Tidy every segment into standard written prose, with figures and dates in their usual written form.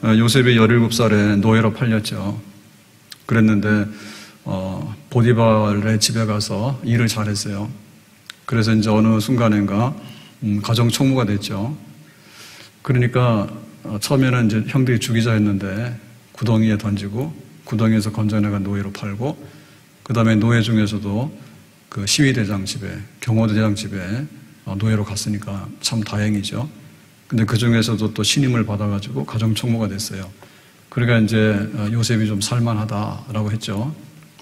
요셉이 17살에 노예로 팔렸죠. 그랬는데 보디발의 집에 가서 일을 잘했어요. 그래서 이제 어느 순간인가 가정 총무가 됐죠. 그러니까 처음에는 이제 형들이 죽이자 했는데 구덩이에 던지고 구덩이에서 건져내가 노예로 팔고, 그 다음에 노예 중에서도 그 시위대장 집에, 경호대장 집에 노예로 갔으니까 참 다행이죠. 근데 그 중에서도 또 신임을 받아가지고 가정 총무가 됐어요. 그러니까 이제 요셉이 좀 살만하다라고 했죠.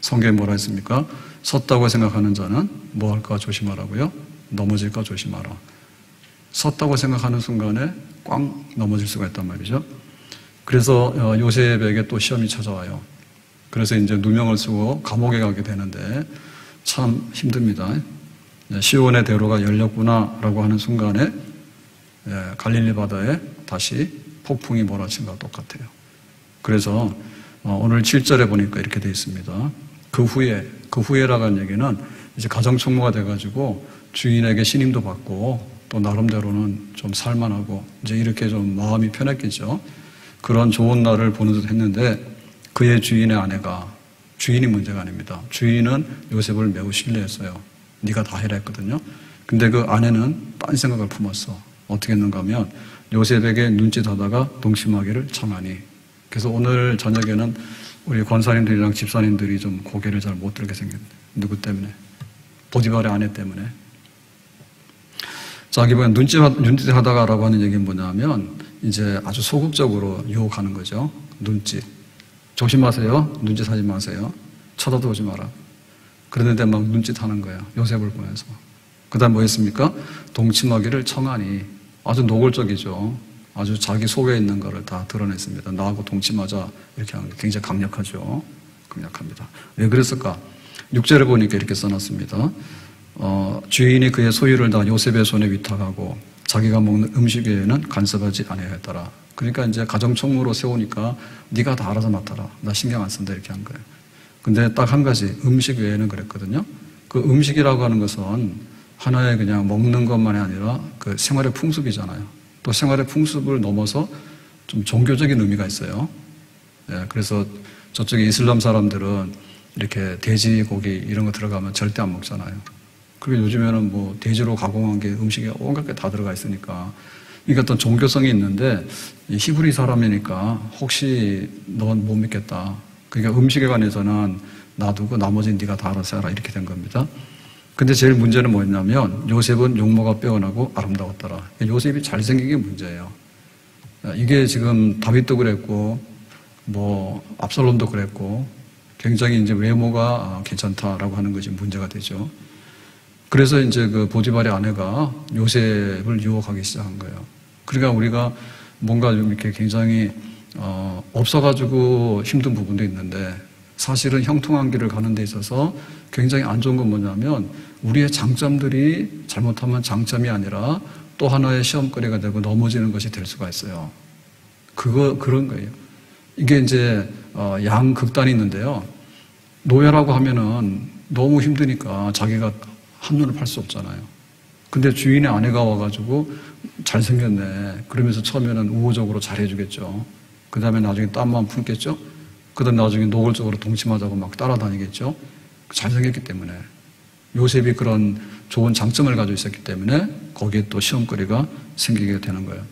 성경에 뭐라 했습니까? 섰다고 생각하는 자는 뭐 할까 조심하라고요? 넘어질까 조심하라. 섰다고 생각하는 순간에 꽝 넘어질 수가 있단 말이죠. 그래서 요셉에게 또 시험이 찾아와요. 그래서 이제 누명을 쓰고 감옥에 가게 되는데 참 힘듭니다. 시온의 대로가 열렸구나라고 하는 순간에 갈릴리 바다에 다시 폭풍이 몰아친 것과 똑같아요. 그래서 오늘 7절에 보니까 이렇게 되어 있습니다. 그 후에라고 하는 얘기는 이제 가정총무가 돼가지고 주인에게 신임도 받고 또 나름대로는 좀 살만하고 이제 이렇게 좀 마음이 편했겠죠. 그런 좋은 날을 보는 듯 했는데 그의 주인의 아내가, 주인이 문제가 아닙니다. 주인은 요셉을 매우 신뢰했어요. 네가 다 해라 했거든요. 근데 그 아내는 딴 생각을 품었어. 어떻게 했는가 하면 요셉에게 눈짓하다가 동침하기를 청하니. 그래서 오늘 저녁에는 우리 권사님들이랑 집사님들이 좀 고개를 잘 못 들게 생겼네. 누구 때문에? 보디발의 아내 때문에. 자, 이번에 눈짓하다가라고 하는 얘기는 뭐냐면 이제 아주 소극적으로 유혹하는 거죠. 눈짓. 조심하세요. 눈짓하지 마세요. 쳐다도 오지 마라. 그런데 막 눈짓하는 거예요. 요셉을 보면서. 그 다음 뭐 했습니까? 동침하기를 청하니. 아주 노골적이죠. 아주 자기 속에 있는 거를 다 드러냈습니다. 나하고 동침하자 이렇게 하는 게 굉장히 강력하죠. 강력합니다. 왜 그랬을까? 6절에 보니까 이렇게 써놨습니다. 주인이 그의 소유를 다 요셉의 손에 위탁하고 자기가 먹는 음식 외에는 간섭하지 아니하였더라. 그러니까 이제 가정총무로 세우니까 네가 다 알아서 맡아라. 나 신경 안 쓴다 이렇게 한 거예요. 근데 딱 한 가지, 음식 외에는 그랬거든요. 그 음식이라고 하는 것은 하나의 그냥 먹는 것만이 아니라 그 생활의 풍습이잖아요. 또 생활의 풍습을 넘어서 좀 종교적인 의미가 있어요. 그래서 저쪽에 이슬람 사람들은 이렇게 돼지고기 이런 거 들어가면 절대 안 먹잖아요. 그리고 요즘에는 뭐 돼지로 가공한 게 음식에 온갖 게 다 들어가 있으니까 이게 어떤 종교성이 있는데 히브리 사람이니까 혹시 넌 못 믿겠다. 그러니까 음식에 관해서는 놔두고 나머지는 네가 다 알아서 해라 이렇게 된 겁니다. 근데 제일 문제는 뭐였냐면 요셉은 용모가 빼어나고 아름다웠더라. 요셉이 잘생긴 게 문제예요. 이게 지금 다윗도 그랬고 뭐 압살롬도 그랬고 굉장히 이제 외모가 괜찮다라고 하는 것이 문제가 되죠. 그래서 이제 그 보디발의 아내가 요셉을 유혹하기 시작한 거예요. 그러니까 우리가 뭔가 좀 이렇게 굉장히 없어가지고 힘든 부분도 있는데 사실은 형통한 길을 가는 데 있어서 굉장히 안 좋은 건 뭐냐면 우리의 장점들이 잘못하면 장점이 아니라 또 하나의 시험거리가 되고 넘어지는 것이 될 수가 있어요. 그런 거예요. 이게 이제 양극단이 있는데요. 노예라고 하면은 너무 힘드니까 자기가 한눈을 팔 수 없잖아요. 근데 주인의 아내가 와가지고 잘생겼네. 그러면서 처음에는 우호적으로 잘해주겠죠. 그 다음에 나중에 땀만 품겠죠. 그 다음에 나중에 노골적으로 동침하자고 막 따라다니겠죠. 잘생겼기 때문에. 요셉이 그런 좋은 장점을 가지고 있었기 때문에 거기에 또 시험거리가 생기게 되는 거예요.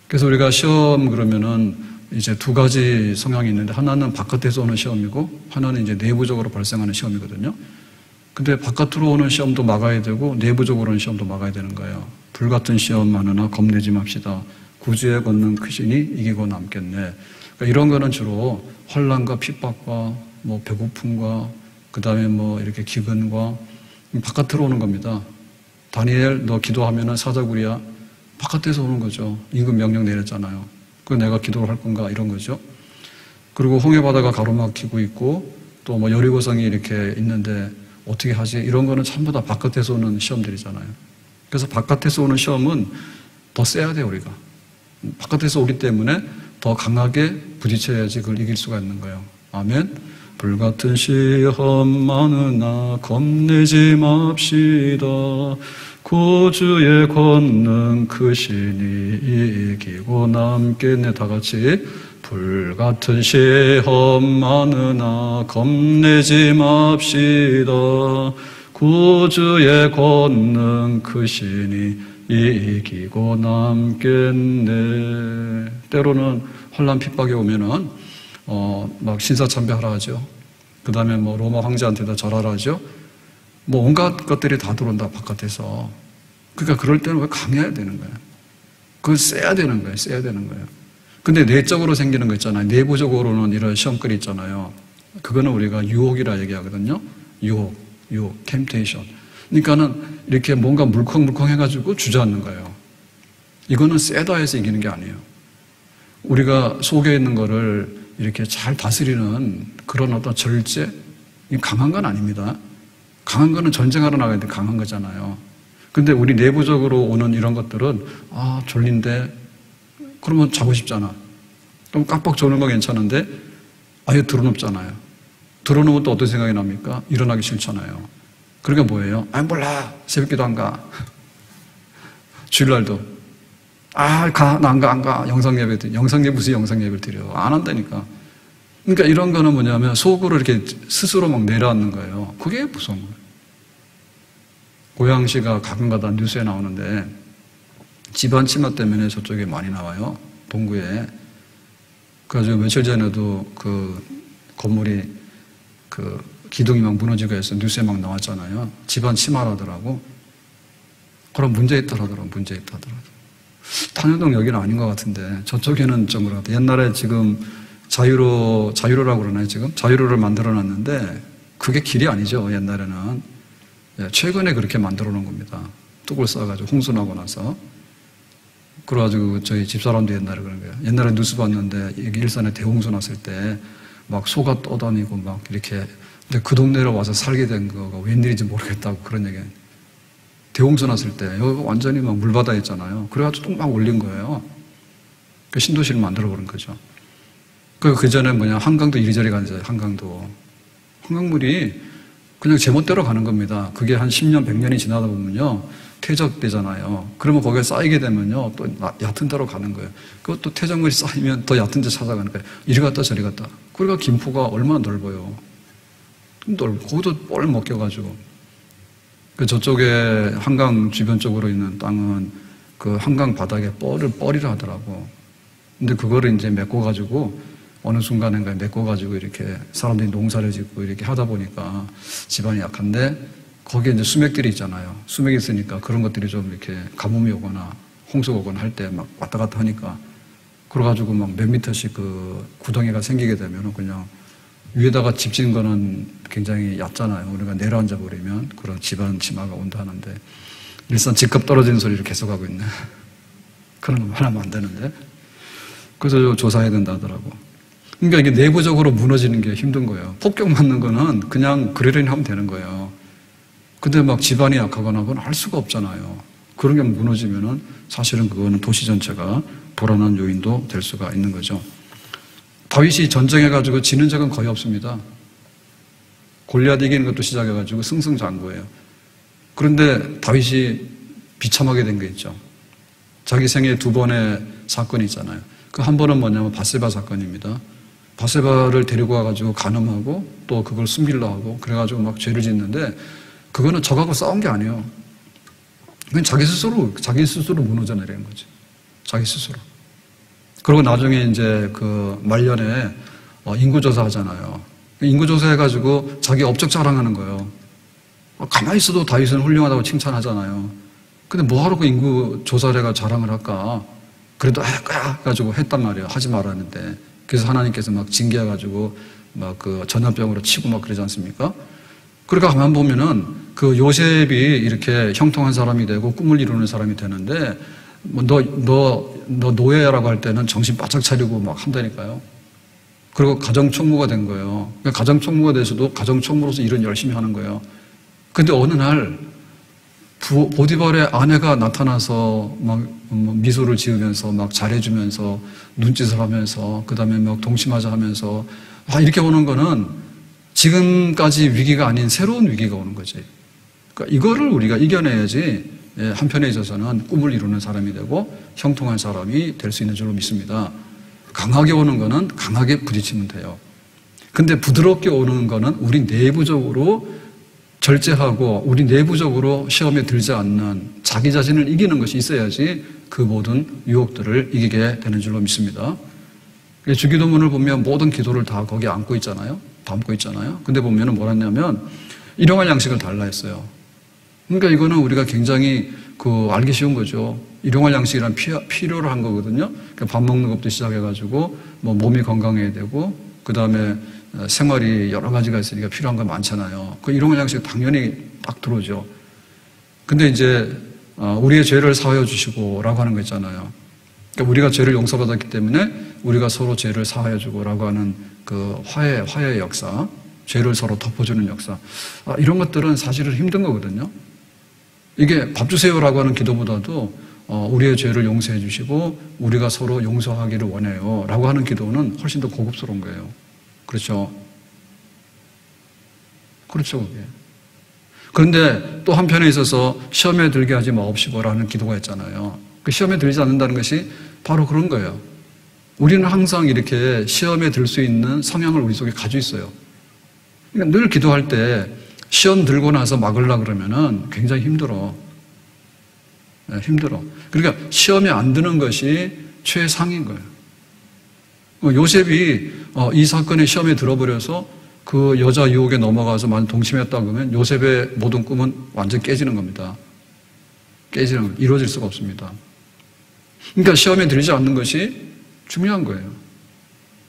그래서 우리가 시험 그러면은 이제 두 가지 성향이 있는데 하나는 바깥에서 오는 시험이고 하나는 이제 내부적으로 발생하는 시험이거든요. 근데 바깥으로 오는 시험도 막아야 되고 내부적으로 오는 시험도 막아야 되는 거예요. 불같은 시험 많으나 겁내지 맙시다. 구주에 걷는 크신이 이기고 남겠네. 그러니까 이런 거는 주로 환난과 핍박과 뭐 배고픔과 그 다음에 뭐 이렇게 기근과 바깥으로 오는 겁니다. 다니엘 너 기도하면은 사자굴이야. 바깥에서 오는 거죠. 임금 명령 내렸잖아요. 그 내가 기도를 할 건가 이런 거죠. 그리고 홍해바다가 가로막히고 있고 또 뭐 여리고성이 이렇게 있는데 어떻게 하지? 이런 거는 전부 다 바깥에서 오는 시험들이잖아요. 그래서 바깥에서 오는 시험은 더 세야 돼요, 우리가. 바깥에서 오기 때문에 더 강하게 부딪혀야지 그걸 이길 수가 있는 거예요. 아멘. 불같은 시험 많으나 겁내지 맙시다. 구주의 권능 크시니 이기고 남겠네. 다 같이. 불같은 시험 많으나 겁내지 맙시다. 구주의 권능 크시니 이기고 남겠네. 때로는 혼란 핍박이 오면은 막 신사참배하라 하죠. 그 다음에 뭐 로마 황제한테도 절하라 하죠. 뭐 온갖 것들이 다 들어온다 바깥에서. 그러니까 그럴 때는 왜 강해야 되는 거예요. 그걸 써야 되는 거예요. 써야 되는 거예요. 근데 내적으로 생기는 거 있잖아요. 내부적으로는 이런 시험거리 있잖아요. 그거는 우리가 유혹이라 얘기하거든요. 유혹, temptation. 그러니까는 이렇게 뭔가 물컹물컹 해가지고 주저앉는 거예요. 이거는 세다 해서 이기는 게 아니에요. 우리가 속에 있는 거를 이렇게 잘 다스리는 그런 어떤 절제, 강한 건 아닙니다. 강한 거는 전쟁하러 나가야 돼 강한 거잖아요. 근데 우리 내부적으로 오는 이런 것들은 졸린데 그러면 자고 싶잖아. 그럼 깜빡 조는 거 괜찮은데 아예 드러눕잖아요. 드러누면 또 어떤 생각이 납니까? 일어나기 싫잖아요. 그러니까 뭐예요? 몰라. 새벽기도 안 가. 주일날도 나 안 가. 영상예배 무슨 영상예배를 드려. 안 한다니까. 그러니까 이런 거는 뭐냐면 속으로 이렇게 스스로 막 내려앉는 거예요. 그게 무서운 거예요. 고양시가 가끔가다 뉴스에 나오는데 집안 침하 때문에 저쪽에 많이 나와요. 동구에. 그래가지고 며칠 전에도 그 건물이 그 기둥이 막 무너지고 해서 뉴스에 막 나왔잖아요. 집안 침하라더라고. 그럼 문제 있다라더라고. 문제 있다더라고. 탄현동 여기는 아닌 것 같은데 저쪽에는 좀 그렇다. 옛날에 지금 자유로라고 그러나요 지금? 자유로를 만들어놨는데 그게 길이 아니죠. 옛날에는. 최근에 그렇게 만들어 놓은 겁니다. 뚝을 쌓아가지고 홍수 나고 나서. 그래가지고 저희 집사람도 옛날에 그런 거예요. 옛날에 뉴스 봤는데 일산에 대홍수 났을 때 막 소가 떠다니고 막 이렇게. 근데 그 동네로 와서 살게 된 거가 웬일인지 모르겠다고 그런 얘기예요. 대홍수 났을 때 여기가 완전히 막 물바다였잖아요. 그래가지고 뚝 막 올린 거예요. 그 신도시를 만들어 버린 거죠. 그 전에 한강도 이리저리 가잖아요. 한강물이 그냥 제멋대로 가는 겁니다. 그게 한 10년, 100년이 지나다 보면요. 퇴적되잖아요. 그러면 거기에 쌓이게 되면요. 또 얕은 데로 가는 거예요. 그것도 퇴적물이 쌓이면 더 얕은 데 찾아가는 거예요. 이리 갔다 저리 갔다. 그러니까 김포가 얼마나 넓어요. 거기도 뻘 먹혀가지고. 저쪽에 한강 주변 쪽으로 있는 땅은 그 한강 바닥에 뻘이라 하더라고. 근데 그거를 이제 메꿔가지고 어느 순간인가 메꿔가지고 이렇게 사람들이 농사를 짓고 이렇게 하다 보니까 집안이 약한데 거기에 이제 수맥들이 있잖아요. 수맥이 있으니까 그런 것들이 좀 이렇게 가뭄이 오거나 홍수가 오거나 할 때 막 왔다 갔다 하니까 그래가지고 막 몇 미터씩 그 구덩이가 생기게 되면은 그냥 위에다가 집 짓는 거는 굉장히 얕잖아요. 우리가 내려앉아 버리면 그런 집안 침하가 온다 하는데 일산 집값 떨어지는 소리를 계속하고 있네. 그런 거 하나면 안 되는데. 그래서 조사해야 된다 하더라고. 그러니까 이게 내부적으로 무너지는 게 힘든 거예요. 폭격 맞는 거는 그냥 그러려니 하면 되는 거예요. 근데 막 집안이 약하거나 그건 할 수가 없잖아요. 그런 게 무너지면은 사실은 그거는 도시 전체가 불안한 요인도 될 수가 있는 거죠. 다윗이 전쟁해가지고 지는 적은 거의 없습니다. 골리앗 이기는 것도 시작해가지고 승승장구예요. 그런데 다윗이 비참하게 된 게 있죠. 자기 생애 2번의 사건이 있잖아요. 그 한 번은 뭐냐면 밧세바 사건입니다. 밧세바를 데리고 와가지고 간음하고 또 그걸 숨기려 하고 그래가지고 막 죄를 짓는데 그거는 적하고 싸운 게 아니에요. 그건 자기 스스로 무너져 내리는 거지. 자기 스스로. 그리고 나중에 이제 그 말년에 인구조사 하잖아요. 인구조사 해가지고 자기 업적 자랑하는 거예요. 가만히 있어도 다윗은 훌륭하다고 칭찬하잖아요. 근데 뭐하러 그 인구조사를 해가 자랑을 할까? 그래도 할까? 해가지고 했단 말이에요. 하지 말았는데. 그래서 하나님께서 막 징계해가지고 막 그 전염병으로 치고 막 그러지 않습니까? 그러니까 가만 보면은 그 요셉이 이렇게 형통한 사람이 되고 꿈을 이루는 사람이 되는데 너 노예라고 할 때는 정신 바짝 차리고 막 한다니까요. 그리고 가정총무가 된 거예요. 그러니까 가정총무가 돼서도 가정총무로서 일은 열심히 하는 거예요. 근데 어느 날 보디발의 아내가 나타나서 막 미소를 지으면서 막 잘해주면서 눈짓을 하면서 그 다음에 막 동심하자 하면서 이렇게 오는 거는 지금까지 위기가 아닌 새로운 위기가 오는 거지. 그러니까 이거를 우리가 이겨내야지 한편에 있어서는 꿈을 이루는 사람이 되고 형통한 사람이 될 수 있는 줄로 믿습니다. 강하게 오는 거는 강하게 부딪히면 돼요. 근데 부드럽게 오는 거는 우리 내부적으로 절제하고 우리 내부적으로 시험에 들지 않는 자기 자신을 이기는 것이 있어야지 그 모든 유혹들을 이기게 되는 줄로 믿습니다. 주기도문을 보면 모든 기도를 다 거기에 담고 있잖아요. 근데 보면은 뭐라 했냐면 일용할 양식을 달라 했어요. 그러니까 이거는 우리가 굉장히 알기 쉬운 거죠. 일용할 양식이란 필요로 한 거거든요. 그러니까 밥 먹는 것부터 시작해가지고 뭐 몸이 건강해야 되고 그 다음에 생활이 여러 가지가 있으니까 필요한 거 많잖아요. 그 일용할 양식 당연히 딱 들어오죠. 근데 이제 우리의 죄를 사하여 주시고라고 하는 거 있잖아요. 그러니까 우리가 죄를 용서받았기 때문에 우리가 서로 죄를 사하여 주고라고 하는 그 화해의 역사, 죄를 서로 덮어주는 역사, 이런 것들은 사실은 힘든 거거든요. 이게 밥 주세요라고 하는 기도보다도 우리의 죄를 용서해 주시고 우리가 서로 용서하기를 원해요 라고 하는 기도는 훨씬 더 고급스러운 거예요. 그렇죠? 그렇죠, 그게. 그런데 또 한편에 있어서 시험에 들게 하지 마옵시고라는 기도가 있잖아요. 그 시험에 들지 않는다는 것이 바로 그런 거예요. 우리는 항상 이렇게 시험에 들 수 있는 성향을 우리 속에 가지고 있어요. 그러니까 늘 기도할 때 시험 들고 나서 막으려고 그러면은 굉장히 힘들어. 힘들어. 그러니까 시험에 안 드는 것이 최상인 거예요. 요셉이 이 사건의 시험에 들어버려서 그 여자 유혹에 넘어가서 만약 동침했다 그러면 요셉의 모든 꿈은 완전 깨지는 겁니다. 이루어질 수가 없습니다. 그러니까 시험에 들지 않는 것이 중요한 거예요.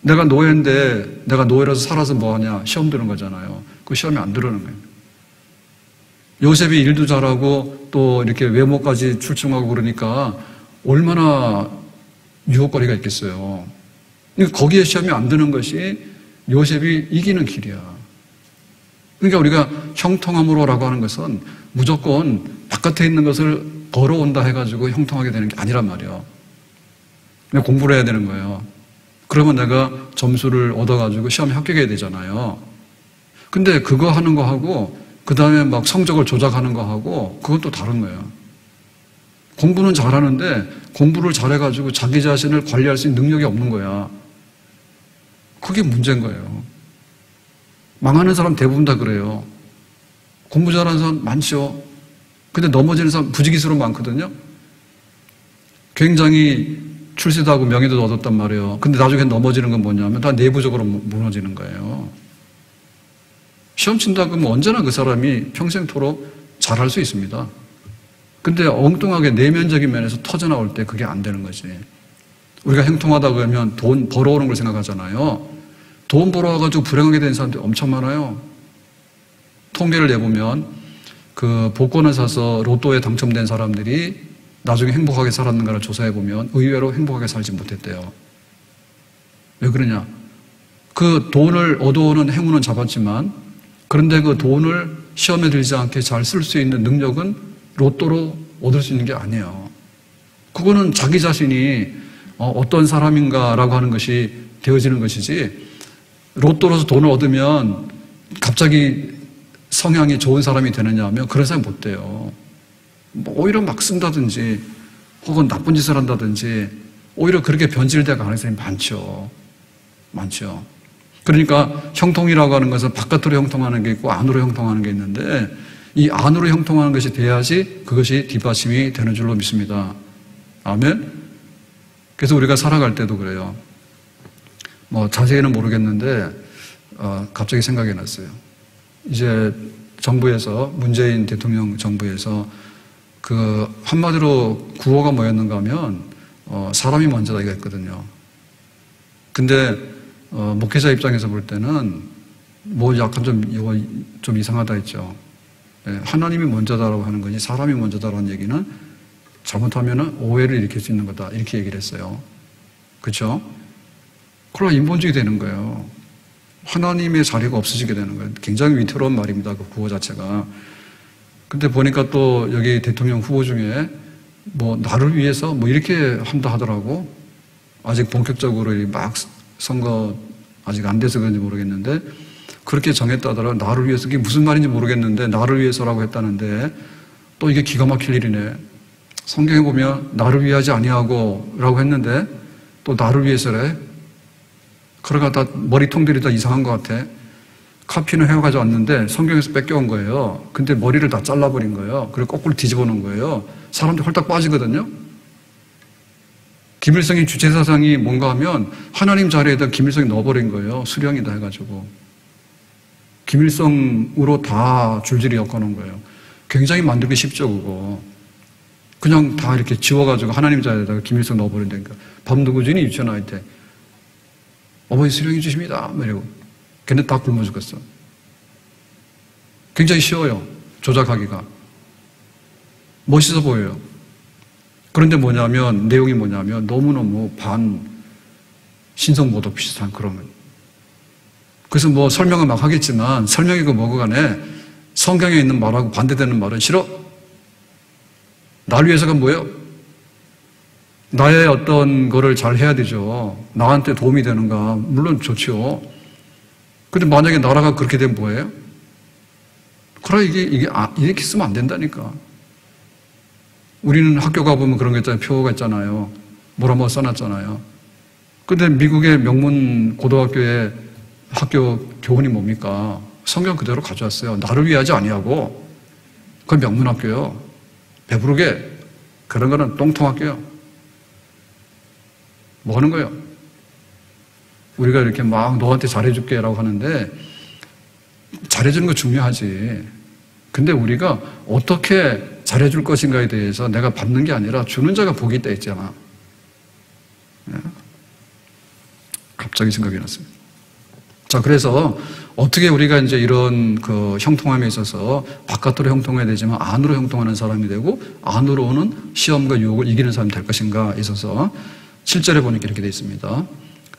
내가 노예인데 내가 노예라서 살아서 뭐하냐? 시험 드는 거잖아요. 그 시험에 안 들어오는 거예요. 요셉이 일도 잘하고 또 이렇게 외모까지 출중하고 그러니까 얼마나 유혹거리가 있겠어요. 그러니까 거기에 시험이 안 드는 것이 요셉이 이기는 길이야. 그러니까 우리가 형통함으로라고 하는 것은 무조건 바깥에 있는 것을 벌어온다 해가지고 형통하게 되는 게 아니란 말이에요. 공부를 해야 되는 거예요. 그러면 내가 점수를 얻어가지고 시험에 합격해야 되잖아요. 근데 그거 하는 거하고 그 다음에 막 성적을 조작하는 거하고 그건 또 다른 거예요. 공부는 잘하는데 공부를 잘해가지고 자기 자신을 관리할 수 있는 능력이 없는 거야. 그게 문제인 거예요. 망하는 사람 대부분 다 그래요. 공부 잘하는 사람 많죠. 근데 넘어지는 사람 부지기수로 많거든요. 굉장히 출세도 하고 명예도 얻었단 말이에요. 근데 나중에 넘어지는 건 뭐냐면 다 내부적으로 무너지는 거예요. 시험 친다 그러면 언제나 그 사람이 평생토록 잘할 수 있습니다. 근데 엉뚱하게 내면적인 면에서 터져나올 때 그게 안 되는 거지. 우리가 행통하다 그러면 돈 벌어오는 걸 생각하잖아요. 돈 벌어와가지고 불행하게 된 사람들이 엄청 많아요. 통계를 내보면 그 복권을 사서 로또에 당첨된 사람들이 나중에 행복하게 살았는가를 조사해보면 의외로 행복하게 살지 못했대요. 왜 그러냐? 그 돈을 얻어오는 행운은 잡았지만 그런데 그 돈을 시험에 들지 않게 잘 쓸 수 있는 능력은 로또로 얻을 수 있는 게 아니에요. 그거는 자기 자신이 어떤 사람인가라고 하는 것이 되어지는 것이지 로또로서 돈을 얻으면 갑자기 성향이 좋은 사람이 되느냐 하면 그런 사람이 못 돼요. 뭐 오히려 막 쓴다든지 혹은 나쁜 짓을 한다든지 오히려 그렇게 변질될 가능성이 많죠. 그러니까 형통이라고 하는 것은 바깥으로 형통하는 게 있고 안으로 형통하는 게 있는데 이 안으로 형통하는 것이 돼야지 그것이 뒷받침이 되는 줄로 믿습니다. 아멘. 그래서 우리가 살아갈 때도 그래요. 뭐 자세히는 모르겠는데 갑자기 생각이 났어요. 이제 정부에서 문재인 대통령 정부에서 그 한마디로 구호가 뭐였는가 하면 사람이 먼저다 이거 했거든요. 근데 목회자 입장에서 볼 때는 뭐 약간 좀 이상하다 했죠. 하나님이 먼저다라고 하는 거지 사람이 먼저다라는 얘기는 잘못하면 오해를 일으킬 수 있는 거다 이렇게 얘기를 했어요. 그렇죠? 그러나 인본주의 되는 거예요. 하나님의 자리가 없어지게 되는 거예요. 굉장히 위태로운 말입니다. 그 구호 자체가. 근데 보니까 또 여기 대통령 후보 중에 뭐 나를 위해서 뭐 이렇게 한다 하더라고. 아직 본격적으로 막 선거 아직 안 돼서 그런지 모르겠는데 그렇게 정했다 하더라도 나를 위해서 그게 무슨 말인지 모르겠는데 나를 위해서라고 했다는데 또 이게 기가 막힐 일이네. 성경에 보면 나를 위하지 아니하고 라고 했는데 또 나를 위해서래. 그러가 다 머리통들이 다 이상한 것 같아. 카피는 해가지고 왔는데 성경에서 뺏겨온 거예요. 근데 머리를 다 잘라버린 거예요. 그리고 거꾸로 뒤집어 놓은 거예요. 사람들이 홀딱 빠지거든요. 김일성이 주체사상이 뭔가 하면 하나님 자리에다 김일성이 넣어버린 거예요. 수령이다 해가지고. 김일성으로 다 줄줄이 엮어놓은 거예요. 굉장히 만들기 쉽죠, 그거. 그냥 다 이렇게 지워가지고 하나님 자리에다가 김일성 넣어버린다니까. 밤누구진이 유치원할 때 어머니 수령해 주십니다. 이러고. 걔네 다 굶어 죽었어. 굉장히 쉬워요. 조작하기가. 멋있어 보여요. 그런데 뭐냐면, 내용이 뭐냐면, 너무너무 신성모독 비슷한 그런 거예요. 그래서 뭐 설명을 막 하겠지만, 설명이고 뭐고 간에 성경에 있는 말하고 반대되는 말은 싫어. 날 위해서가 뭐예요? 나의 어떤 거를 잘 해야 되죠. 나한테 도움이 되는가. 물론 좋죠. 근데 만약에 나라가 그렇게 되면 뭐예요? 그래, 이렇게 쓰면 안 된다니까. 우리는 학교 가보면 그런 거 있잖아요. 표가 있잖아요. 뭐라 써놨잖아요. 근데 미국의 명문 고등학교의 학교 교훈이 뭡니까? 성경 그대로 가져왔어요. 나를 위하지 아니하고. 그건 명문학교요. 배부르게. 그런 거는 똥통학교요. 뭐 하는 거예요? 우리가 이렇게 막 너한테 잘해줄게 라고 하는데 잘해주는 거 중요하지. 근데 우리가 어떻게 잘해줄 것인가에 대해서 내가 받는 게 아니라 주는 자가 복이 있다 했잖아. 갑자기 생각이 났습니다. 자, 그래서 어떻게 우리가 이제 이런 그 형통함에 있어서 바깥으로 형통해야 되지만 안으로 형통하는 사람이 되고 안으로는 시험과 유혹을 이기는 사람이 될 것인가에 있어서 7절에 보니까 이렇게 되어 있습니다.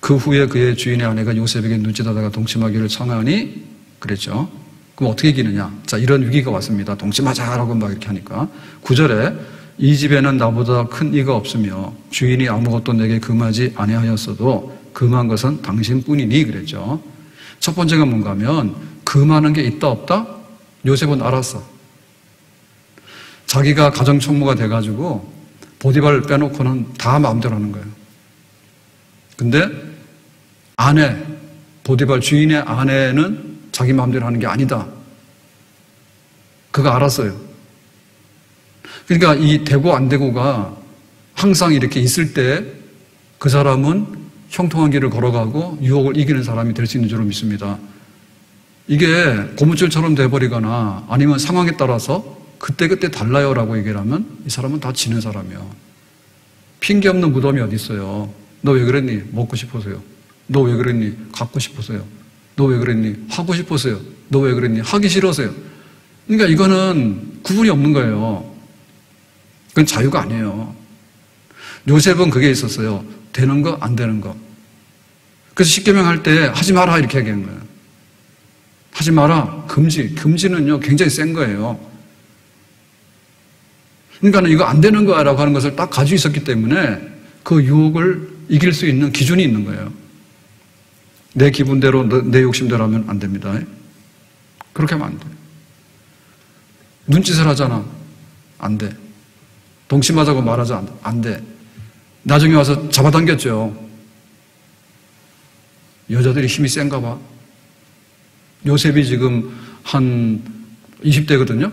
그 후에 그의 주인의 아내가 요셉에게 눈짓하다가 동침하기를 청하니 그랬죠. 그럼 어떻게 이기느냐? 자, 이런 위기가 왔습니다. 동침하자라고 막 이렇게 하니까 9절에 이 집에는 나보다 큰 이가 없으며 주인이 아무것도 내게 금하지 아니하였어도 금한 것은 당신뿐이니 그랬죠. 첫 번째가 뭔가 하면 금하는 게 있다 없다? 요셉은 알았어. 자기가 가정총무가 돼가지고 보디발을 빼놓고는 다 마음대로 하는 거예요. 근데 아내, 보디발 주인의 아내는 자기 마음대로 하는 게 아니다. 그거 알았어요. 그러니까 이 되고 안 되고가 항상 이렇게 있을 때 그 사람은 형통한 길을 걸어가고 유혹을 이기는 사람이 될 수 있는 줄로 믿습니다. 이게 고무줄처럼 돼버리거나 아니면 상황에 따라서 그때그때 달라요라고 얘기를 하면 이 사람은 다 지는 사람이에요. 핑계 없는 무덤이 어디 있어요. 너 왜 그랬니? 먹고 싶어서요. 너 왜 그랬니? 갖고 싶어서요. 너 왜 그랬니? 하고 싶어서요. 너 왜 그랬니? 하기 싫어서요. 그러니까 이거는 구분이 없는 거예요. 그건 자유가 아니에요. 요셉은 그게 있었어요. 되는 거, 안 되는 거. 그래서 십계명 할 때 하지 마라 이렇게 얘기한 거예요. 하지 마라. 금지. 금지는요 굉장히 센 거예요. 그러니까 이거 안 되는 거야 라고 하는 것을 딱 가지고 있었기 때문에 그 유혹을 이길 수 있는 기준이 있는 거예요. 내 기분대로 내 욕심대로 하면 안 됩니다. 그렇게 하면 안 돼. 눈짓을 하잖아. 안 돼. 동침하자고 말하자. 안 돼. 나중에 와서 잡아당겼죠. 여자들이 힘이 센가 봐. 요셉이 지금 한 20대거든요.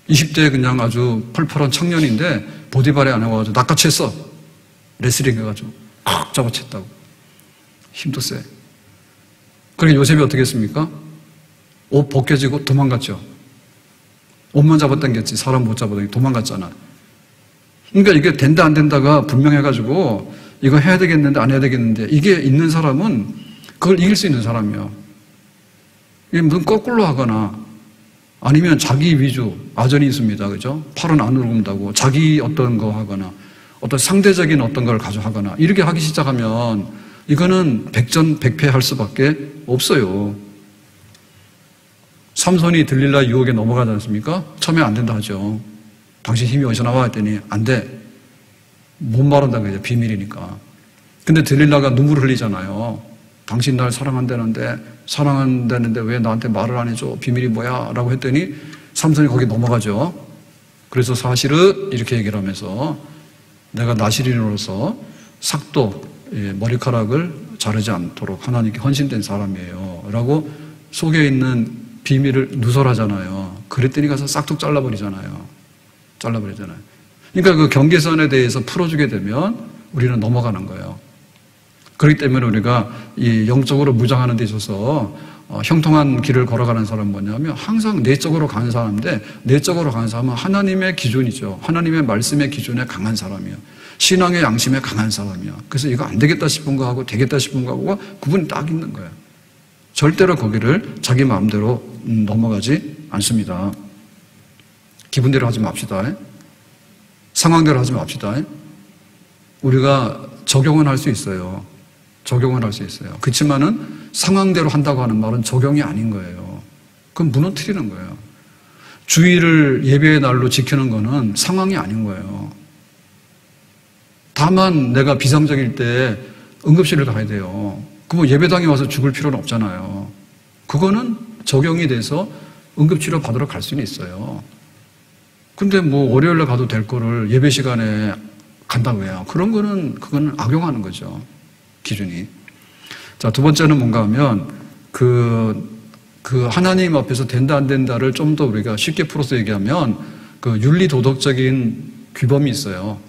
20대 그냥 아주 펄펄한 청년인데 보디발에 안 와가지고 낚아챘어. 레슬링 해가지고 칵 잡아챘다고. 힘도 세. 그러니까 요셉이 어떻게 했습니까? 옷 벗겨지고 도망갔죠. 옷만 잡아당겼지 사람 못 잡아당겨 도망갔잖아. 그러니까 이게 된다 안 된다가 분명해가지고 이거 해야 되겠는데 안 해야 되겠는데 이게 있는 사람은 그걸 이길 수 있는 사람이에요. 이게 무슨 거꾸로 하거나 아니면 자기 위주, 아전이 있습니다. 그죠? 팔은 안으로 굽는다고 자기 어떤 거 하거나 어떤 상대적인 어떤 걸 가져가거나 이렇게 하기 시작하면 이거는 백전백패할 수밖에 없어요. 삼손이 들릴라 유혹에 넘어가지 않습니까? 처음에 안 된다 하죠. 당신 힘이 어디서 나와 했더니 안 돼. 못 말한다는 거죠. 비밀이니까. 근데 들릴라가 눈물을 흘리잖아요. 당신 날 사랑한다는데 왜 나한테 말을 안 해줘? 비밀이 뭐야? 라고 했더니 삼손이 거기 넘어가죠. 그래서 사실은 이렇게 얘기를 하면서 내가 나시린으로서 삭도 머리카락을 자르지 않도록 하나님께 헌신된 사람이에요 라고 속에 있는 비밀을 누설하잖아요. 그랬더니 가서 싹둑 잘라버리잖아요. 그러니까 그 경계선에 대해서 풀어주게 되면 우리는 넘어가는 거예요. 그렇기 때문에 우리가 이 영적으로 무장하는 데 있어서 형통한 길을 걸어가는 사람은 뭐냐면 항상 내적으로 가는 사람인데, 내적으로 가는 사람은 하나님의 기준이죠. 하나님의 말씀의 기준에 강한 사람이에요. 신앙의 양심에 강한 사람이야. 그래서 이거 안 되겠다 싶은 거하고 되겠다 싶은 거하고 구분이 딱 있는 거예요. 절대로 거기를 자기 마음대로 넘어가지 않습니다. 기분대로 하지 맙시다. 상황대로 하지 맙시다. 우리가 적용은 할 수 있어요. 그렇지만은 상황대로 한다고 하는 말은 적용이 아닌 거예요. 그건 무너뜨리는 거예요. 주일을 예배의 날로 지키는 거는 상황이 아닌 거예요. 다만 내가 비상적일 때 응급실을 가야 돼요. 그럼 예배당에 와서 죽을 필요는 없잖아요. 그거는 적용이 돼서 응급치료 받으러 갈 수는 있어요. 근데 뭐 월요일에 가도 될 거를 예배 시간에 간다고 해요. 그건 악용하는 거죠. 기준이. 자, 두 번째는 뭔가 하면 그 하나님 앞에서 된다 안 된다를 좀 더 우리가 쉽게 풀어서 얘기하면 그 윤리 도덕적인 규범이 있어요.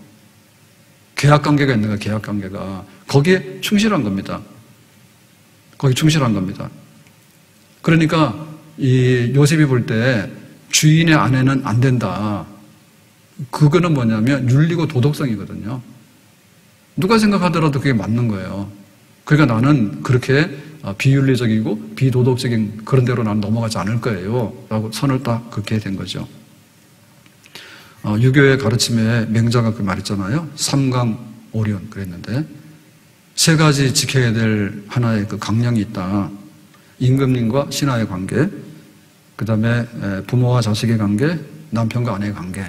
계약 관계가 있는 거예요. 계약 관계가. 거기에 충실한 겁니다. 그러니까 이 요셉이 볼 때 주인의 아내는 안 된다. 그거는 뭐냐면 윤리고 도덕성이거든요. 누가 생각하더라도 그게 맞는 거예요. 그러니까 나는 그렇게 비윤리적이고 비도덕적인 그런 데로 나는 넘어가지 않을 거예요 라고 선을 딱 긋게 된 거죠. 유교의 가르침에 맹자가 그 말했잖아요. 삼강오륜 그랬는데 세 가지 지켜야 될 하나의 그 강령이 있다. 임금님과 신하의 관계, 그 다음에 부모와 자식의 관계, 남편과 아내의 관계.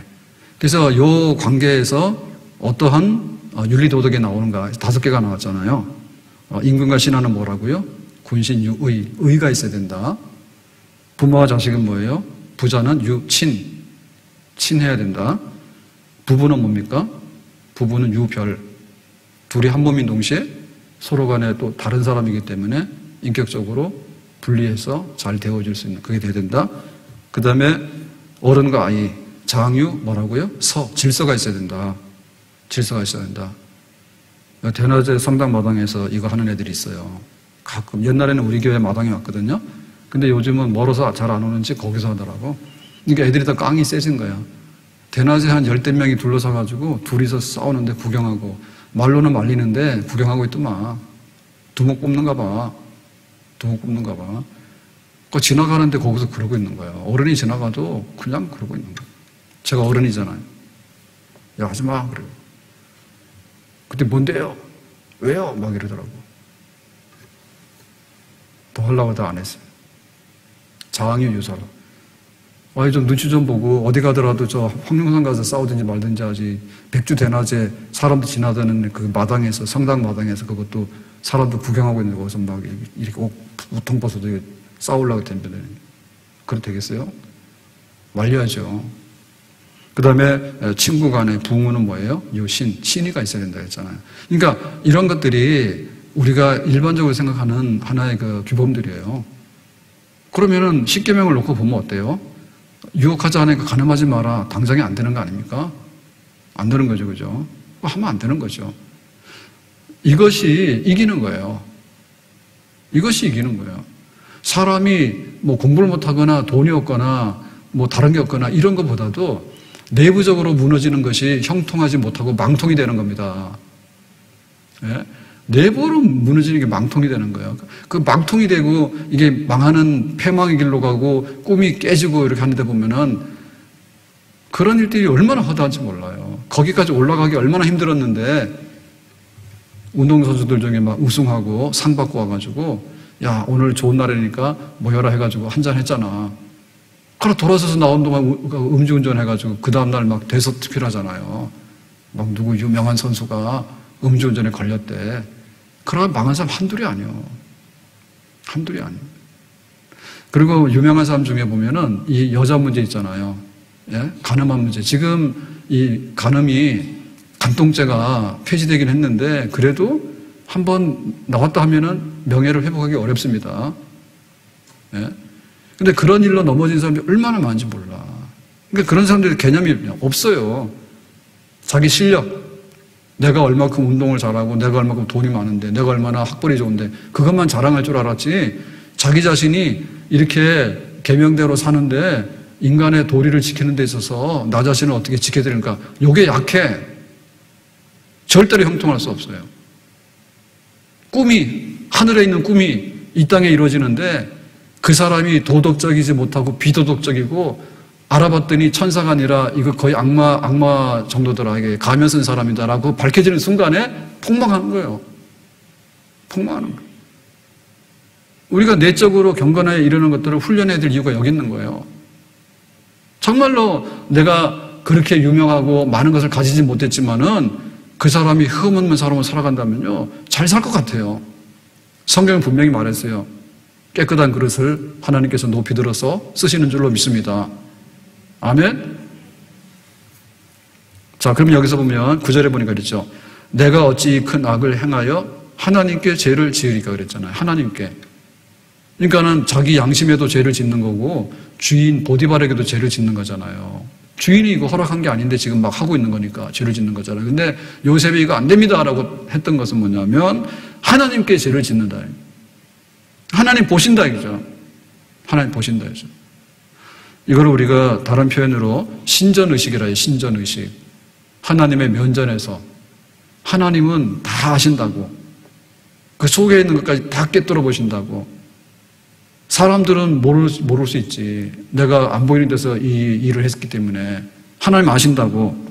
그래서 이 관계에서 어떠한 윤리도덕이 나오는가 5개가 나왔잖아요. 임금과 신하는 뭐라고요? 군신, 유의, 의가 있어야 된다. 부모와 자식은 뭐예요? 부자는 유친, 친해야 된다. 부부는 뭡니까? 부부는 유별. 둘이 한 몸인 동시에 서로 간에 또 다른 사람이기 때문에 인격적으로 분리해서 잘 대워줄 수 있는 그게 돼야 된다. 그 다음에 어른과 아이, 장유 뭐라고요? 질서가 있어야 된다. 대낮에 성당 마당에서 이거 하는 애들이 있어요. 가끔. 옛날에는 우리 교회 마당에 왔거든요. 근데 요즘은 멀어서 잘 안 오는지 거기서 하더라고. 그러니까 애들이 더 깡이 세진 거야. 대낮에 한 10대 명이 둘러서가지고 둘이서 싸우는데 구경하고, 말로는 말리는데 구경하고 있더만. 두목 뽑는가 봐. 그 지나가는데 거기서 그러고 있는 거예요. 어른이 지나가도 그냥 그러고 있는 거예요. 제가 어른이잖아요. 야, 하지 마. 그래요. 그때 뭔데요? 왜요? 막 이러더라고. 뭐 하려고 다 안 했어요. 자왕이 유사라. 아니, 좀 눈치 좀 보고 어디 가더라도 저 황룡산 가서 싸우든지 말든지 하지. 백주 대낮에 사람들 지나다니는 그 마당에서, 성당 마당에서 그것도 사람들 구경하고 있는 거기서 막 이렇게 우통 벗어도 싸우려고 덤벼드는. 그래도 되겠어요? 말려야죠. 그 다음에 친구 간의 부모는 뭐예요? 유신, 친의가 있어야 된다 했잖아요. 그러니까 이런 것들이 우리가 일반적으로 생각하는 하나의 그 규범들이에요. 그러면은 십계명을 놓고 보면 어때요? 유혹하지 않으니까 가늠하지 마라. 당장에 안 되는 거 아닙니까? 안 되는 거죠, 그죠? 하면 안 되는 거죠. 이것이 이기는 거예요. 사람이 뭐 공부를 못하거나 돈이 없거나 뭐 다른 게 없거나 이런 것보다도 내부적으로 무너지는 것이 형통하지 못하고 망통이 되는 겁니다. 예? 내부로 무너지는 게 망통이 되는 거예요. 그 망통이 되고 이게 망하는 패망의 길로 가고 꿈이 깨지고 이렇게 하는데 보면은 그런 일들이 얼마나 허다한지 몰라요. 거기까지 올라가기 얼마나 힘들었는데 운동선수들 중에 막 우승하고 상 받고 와가지고 야, 오늘 좋은 날이니까 모여라 해가지고 한잔 했잖아. 그러고 돌아서서 나온 동안 음주운전 해가지고 그 다음날 막 대서특필하잖아요. 막 누구 유명한 선수가 음주운전에 걸렸대. 그러면 망한 사람 한둘이 아니요. 그리고 유명한 사람 중에 보면은 이 여자 문제 있잖아요. 예? 간음한 문제. 지금 이 간음이 간통죄가 폐지되긴 했는데 그래도 한번 나왔다 하면은 명예를 회복하기 어렵습니다. 예? 근데 그런 일로 넘어진 사람들이 얼마나 많은지 몰라. 그러니까 그런 사람들의 개념이 없어요. 자기 실력, 내가 얼마큼 운동을 잘하고 내가 얼마큼 돈이 많은데 내가 얼마나 학벌이 좋은데 그것만 자랑할 줄 알았지 자기 자신이 이렇게 계명대로 사는데 인간의 도리를 지키는 데 있어서 나 자신을 어떻게 지켜야 되는가 요게 약해. 절대로 형통할 수 없어요. 꿈이 하늘에 있는 꿈이 이 땅에 이루어지는데 그 사람이 도덕적이지 못하고 비도덕적이고 알아봤더니 천사가 아니라 이거 거의 악마 정도더라. 이게 가면 쓴 사람이다라고 밝혀지는 순간에 폭망하는 거예요. 폭망하는 거예요. 우리가 내적으로 경건하게 이르는 것들을 훈련해야 될 이유가 여기 있는 거예요. 정말로 내가 그렇게 유명하고 많은 것을 가지지 못했지만은 그 사람이 흠없는 사람으로 살아간다면요. 잘 살 것 같아요. 성경은 분명히 말했어요. 깨끗한 그릇을 하나님께서 높이 들어서 쓰시는 줄로 믿습니다. 아멘? 자, 그럼 여기서 보면 9절에 보니까 그랬죠. 내가 어찌 큰 악을 행하여 하나님께 죄를 지으리까 그랬잖아요. 하나님께. 그러니까는 자기 양심에도 죄를 짓는 거고 주인 보디발에게도 죄를 짓는 거잖아요. 주인이 이거 허락한 게 아닌데 지금 막 하고 있는 거니까 죄를 짓는 거잖아요. 근데 요셉이 이거 안 됩니다라고 했던 것은 뭐냐면 하나님께 죄를 짓는다. 하나님 보신다 이거죠. 하나님 보신다 이거죠. 이걸 우리가 다른 표현으로 신전의식이라 해요. 신전의식. 하나님의 면전에서 하나님은 다 아신다고. 그 속에 있는 것까지 다 꿰뚫어 보신다고. 사람들은 모를 수 있지. 내가 안 보이는 데서 이 일을 했기 때문에 하나님 아신다고.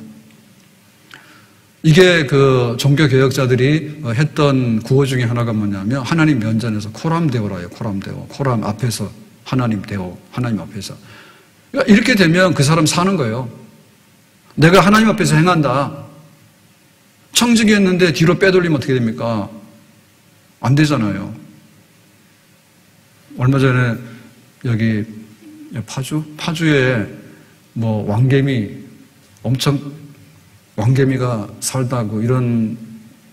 이게 그 종교개혁자들이 했던 구호 중에 하나가 뭐냐면 하나님 면전에서 코람데오라 해요. 코람데오. 코람 앞에서 하나님 데오. 하나님 앞에서. 그러니까 이렇게 되면 그 사람 사는 거예요. 내가 하나님 앞에서 행한다. 청지기 했는데 뒤로 빼돌리면 어떻게 됩니까? 안 되잖아요. 얼마 전에 여기 파주에 뭐 왕개미가 살다고 이런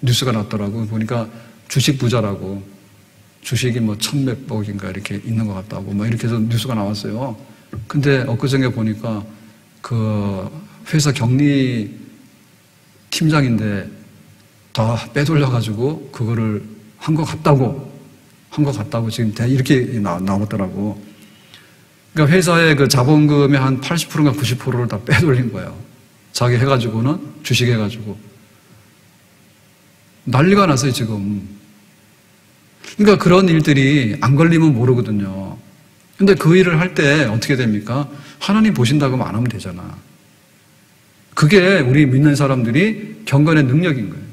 뉴스가 났더라고. 보니까 주식 부자라고. 주식이 뭐 1,100억인가 이렇게 있는 것 같다고. 뭐 이렇게 해서 뉴스가 나왔어요. 근데 엊그저께 보니까 그 회사 격리 팀장인데 다 빼돌려가지고 그거를 한 것 같다고 지금 이렇게 나왔더라고. 그러니까 회사의 그 자본금의 한 80%인가 90%를 다 빼돌린 거예요. 자기 해가지고는 주식 해가지고. 난리가 났어요, 지금. 그러니까 그런 일들이 안 걸리면 모르거든요. 근데 그 일을 할 때 어떻게 됩니까? 하나님 보신다고 안 하면 되잖아. 그게 우리 믿는 사람들이 경건의 능력인 거예요.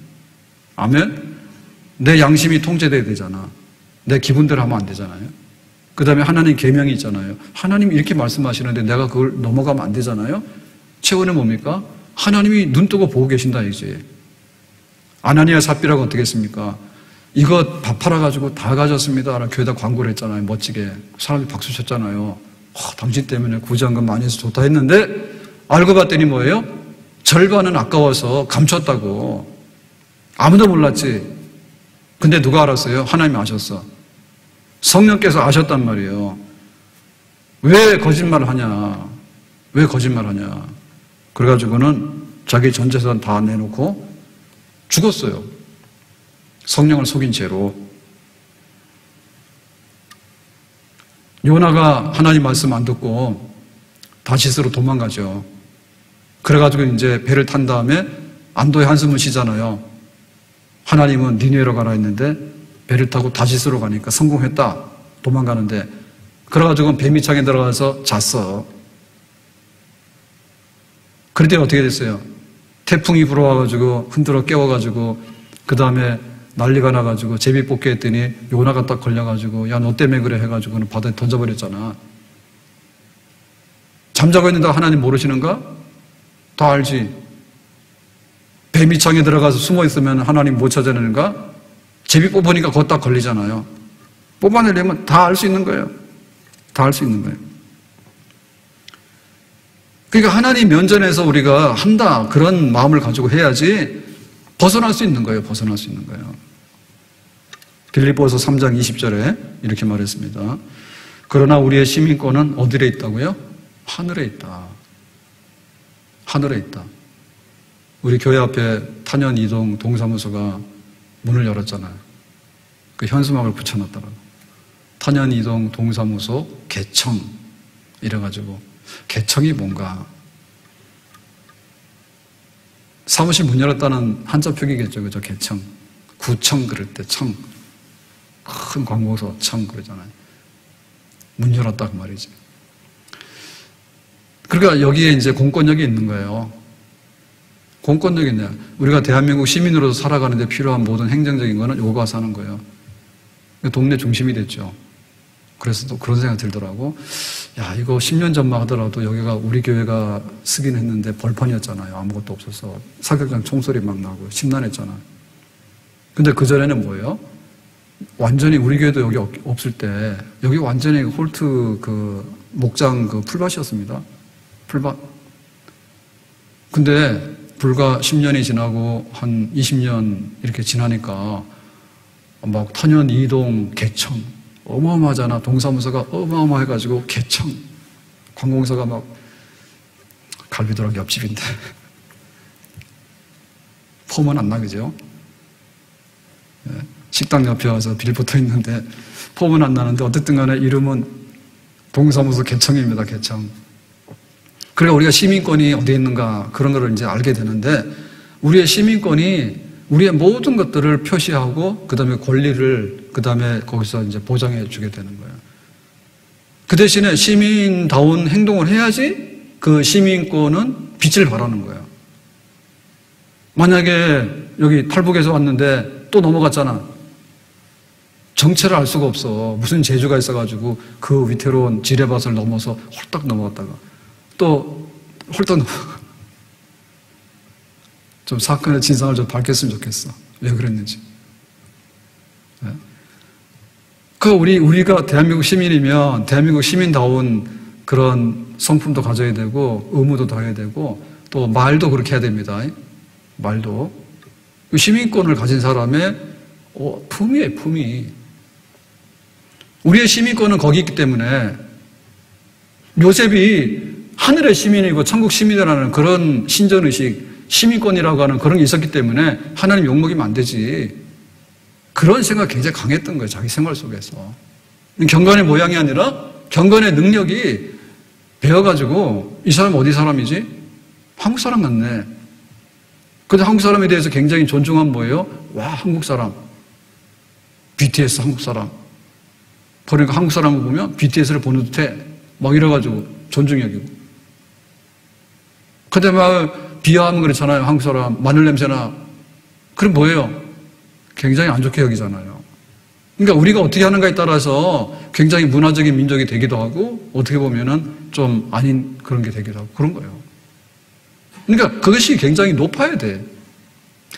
아멘? 내 양심이 통제돼야 되잖아. 내 기분대로 하면 안 되잖아요. 그 다음에 하나님 계명이 있잖아요. 하나님이 이렇게 말씀하시는데 내가 그걸 넘어가면 안 되잖아요. 최후는 뭡니까? 하나님이 눈 뜨고 보고 계신다 이제. 아나니아 삽비라가 어떻게 했습니까? 이거 밥 팔아가지고 다 가졌습니다. 교회에다 광고를 했잖아요. 멋지게. 사람들이 박수 쳤잖아요. 당신 때문에 구제한금 많이 해서 좋다 했는데 알고 봤더니 뭐예요? 절반은 아까워서 감췄다고. 아무도 몰랐지. 근데 누가 알았어요? 하나님이 아셨어. 성령께서 아셨단 말이에요. 왜 거짓말을 하냐? 왜 거짓말을 하냐? 그래가지고는 자기 전 재산 다 내놓고 죽었어요. 성령을 속인 죄로. 요나가 하나님 말씀 안 듣고 다시스로 도망가죠. 그래가지고 이제 배를 탄 다음에 안도의 한숨을 쉬잖아요. 하나님은 니느웨로 가라 했는데 배를 타고 다시스로 가니까 성공했다. 도망가는데. 그래가지고 배 밑창에 들어가서 잤어. 그럴 때 어떻게 됐어요? 태풍이 불어와가지고 흔들어 깨워가지고 그 다음에 난리가 나가지고 제비 뽑기 했더니 요나가 딱 걸려가지고 야 너 때문에 그래 해가지고는 바다에 던져버렸잖아. 잠자고 있는데 하나님 모르시는가? 다 알지. 배 밑창에 들어가서 숨어 있으면 하나님 못 찾아내는가? 제비 뽑으니까 그거 딱 걸리잖아요. 뽑아내려면 다 알 수 있는 거예요. 다 알 수 있는 거예요. 그러니까 하나님 면전에서 우리가 한다 그런 마음을 가지고 해야지 벗어날 수 있는 거예요. 벗어날 수 있는 거예요. 빌립보서 3장 20절에 이렇게 말했습니다. 그러나 우리의 시민권은 어디에 있다고요? 하늘에 있다. 하늘에 있다. 우리 교회 앞에 탄현 이동 동사무소가 문을 열었잖아요. 그 현수막을 붙여놨더라고. 탄현 이동 동사무소 개청 이래가지고 개청이 뭔가 사무실 문 열었다는 한자 표기겠죠. 그죠? 개청. 구청 그럴 때 청. 큰 관공서 청 그러잖아요. 문 열었다 그 말이지. 그러니까 여기에 이제 공권력이 있는 거예요. 공권력이 있네요. 우리가 대한민국 시민으로서 살아가는데 필요한 모든 행정적인 거는 요가 사는 거예요. 동네 중심이 됐죠. 그래서 또 그런 생각이 들더라고. 야, 이거 10년 전만 하더라도 여기가 우리 교회가 쓰긴 했는데 벌판이었잖아요. 아무것도 없어서. 사격장 총소리 막 나고 심란했잖아요. 근데 그전에는 뭐예요? 완전히 우리 교회도 여기 없을 때 여기 완전히 홀트 그 목장 그 풀밭이었습니다. 풀밭. 근데 불과 10년이 지나고 한 20년 이렇게 지나니까 막 탄현 이동 개청 어마어마하잖아. 동사무소가 어마어마해가지고 개청 관공서가 막 갈비도락 옆집인데 폼은 안 나그죠? 식당 옆에 와서 빌 붙어 있는데 폼은 안 나는데 어쨌든 간에 이름은 동사무소 개청입니다. 개청. 그러니까 우리가 시민권이 어디에 있는가 그런 거를 이제 알게 되는데 우리의 시민권이 우리의 모든 것들을 표시하고 그 다음에 권리를 그 다음에 거기서 이제 보장해 주게 되는 거예요. 그 대신에 시민다운 행동을 해야지 그 시민권은 빛을 발하는 거예요. 만약에 여기 탈북에서 왔는데 또 넘어갔잖아. 정체를 알 수가 없어. 무슨 재주가 있어가지고 그 위태로운 지뢰밭을 넘어서 홀딱 넘어갔다가 또 홀딱 넘어가. 좀 사건의 진상을 좀 밝혔으면 좋겠어. 왜 그랬는지. 네? 우리가 대한민국 시민이면 대한민국 시민다운 그런 성품도 가져야 되고 의무도 다해야 되고 또 말도 그렇게 해야 됩니다. 말도. 시민권을 가진 사람의 품이에요, 품이. 우리의 시민권은 거기 있기 때문에 요셉이 하늘의 시민이고 천국 시민이라는 그런 신전의식, 시민권이라고 하는 그런 게 있었기 때문에 하나님 욕먹이면 안 되지. 그런 생각이 굉장히 강했던 거예요, 자기 생활 속에서. 경건의 모양이 아니라 경건의 능력이 배워가지고 이 사람 어디 사람이지? 한국 사람 같네. 근데 한국 사람에 대해서 굉장히 존중한 뭐예요? 와, 한국 사람. BTS 한국 사람. 그러니까 한국 사람을 보면 BTS를 보는 듯해. 막 이래가지고 존중 여기고. 근데 막 비하하면 그렇잖아요. 한국 사람. 마늘 냄새나. 그럼 뭐예요? 굉장히 안 좋게 여기잖아요. 그러니까 우리가 어떻게 하는가에 따라서 굉장히 문화적인 민족이 되기도 하고 어떻게 보면은 좀 아닌 그런 게 되기도 하고 그런 거예요. 그러니까 그것이 굉장히 높아야 돼.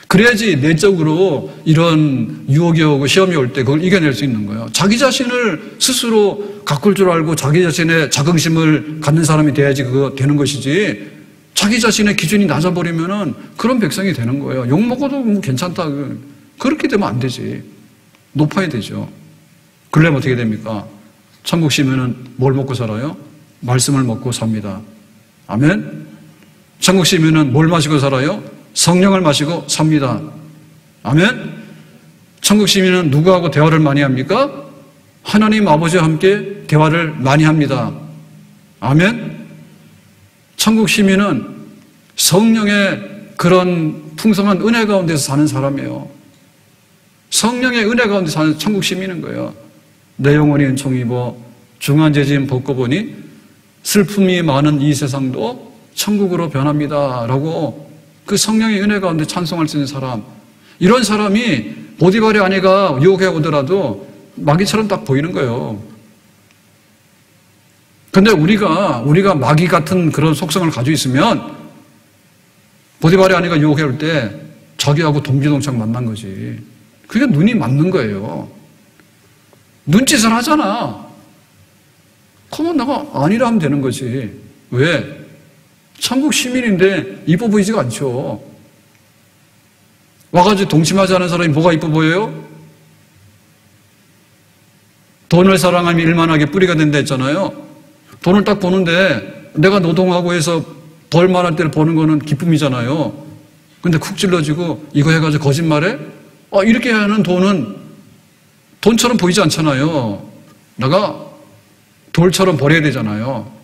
그래야지 내적으로 이런 유혹이 오고 시험이 올 때 그걸 이겨낼 수 있는 거예요. 자기 자신을 스스로 가꿀 줄 알고 자기 자신의 자긍심을 갖는 사람이 돼야지 그거 되는 것이지 자기 자신의 기준이 낮아버리면은 그런 백성이 되는 거예요. 욕먹어도 뭐 괜찮다. 그렇게 되면 안 되지. 높아야 되죠. 그러려면 어떻게 됩니까? 천국 시민은 뭘 먹고 살아요? 말씀을 먹고 삽니다. 아멘? 천국 시민은 뭘 마시고 살아요? 성령을 마시고 삽니다. 아멘? 천국 시민은 누구하고 대화를 많이 합니까? 하나님 아버지와 함께 대화를 많이 합니다. 아멘? 천국 시민은 성령의 그런 풍성한 은혜 가운데서 사는 사람이에요. 성령의 은혜 가운데 사는 천국 시민인 거예요. 내 영혼이 은총 입어 중한 죄짐 벗고 보니 슬픔이 많은 이 세상도 천국으로 변합니다. 라고 그 성령의 은혜 가운데 찬송할 수 있는 사람. 이런 사람이 보디발의 아내가 유혹해 오더라도 마귀처럼 딱 보이는 거예요. 근데 우리가 마귀 같은 그런 속성을 가지고 있으면 보디발의 아내가 유혹해 올 때 자기하고 동기동창 만난 거지. 그게 눈이 맞는 거예요. 눈짓을 하잖아. 그러면 내가 아니라 하면 되는 거지. 왜? 천국 시민인데 이뻐 보이지가 않죠. 와가지고 동침하지 않은 사람이 뭐가 이뻐 보여요? 돈을 사랑하면 일만하게 뿌리가 된다 했잖아요. 돈을 딱 버는데 내가 노동하고 해서 벌 만할 때를 버는 거는 기쁨이잖아요. 근데 쿡 찔러지고 이거 해가지고 거짓말해? 이렇게 하는 돈은 돈처럼 보이지 않잖아요. 내가 돌처럼 버려야 되잖아요.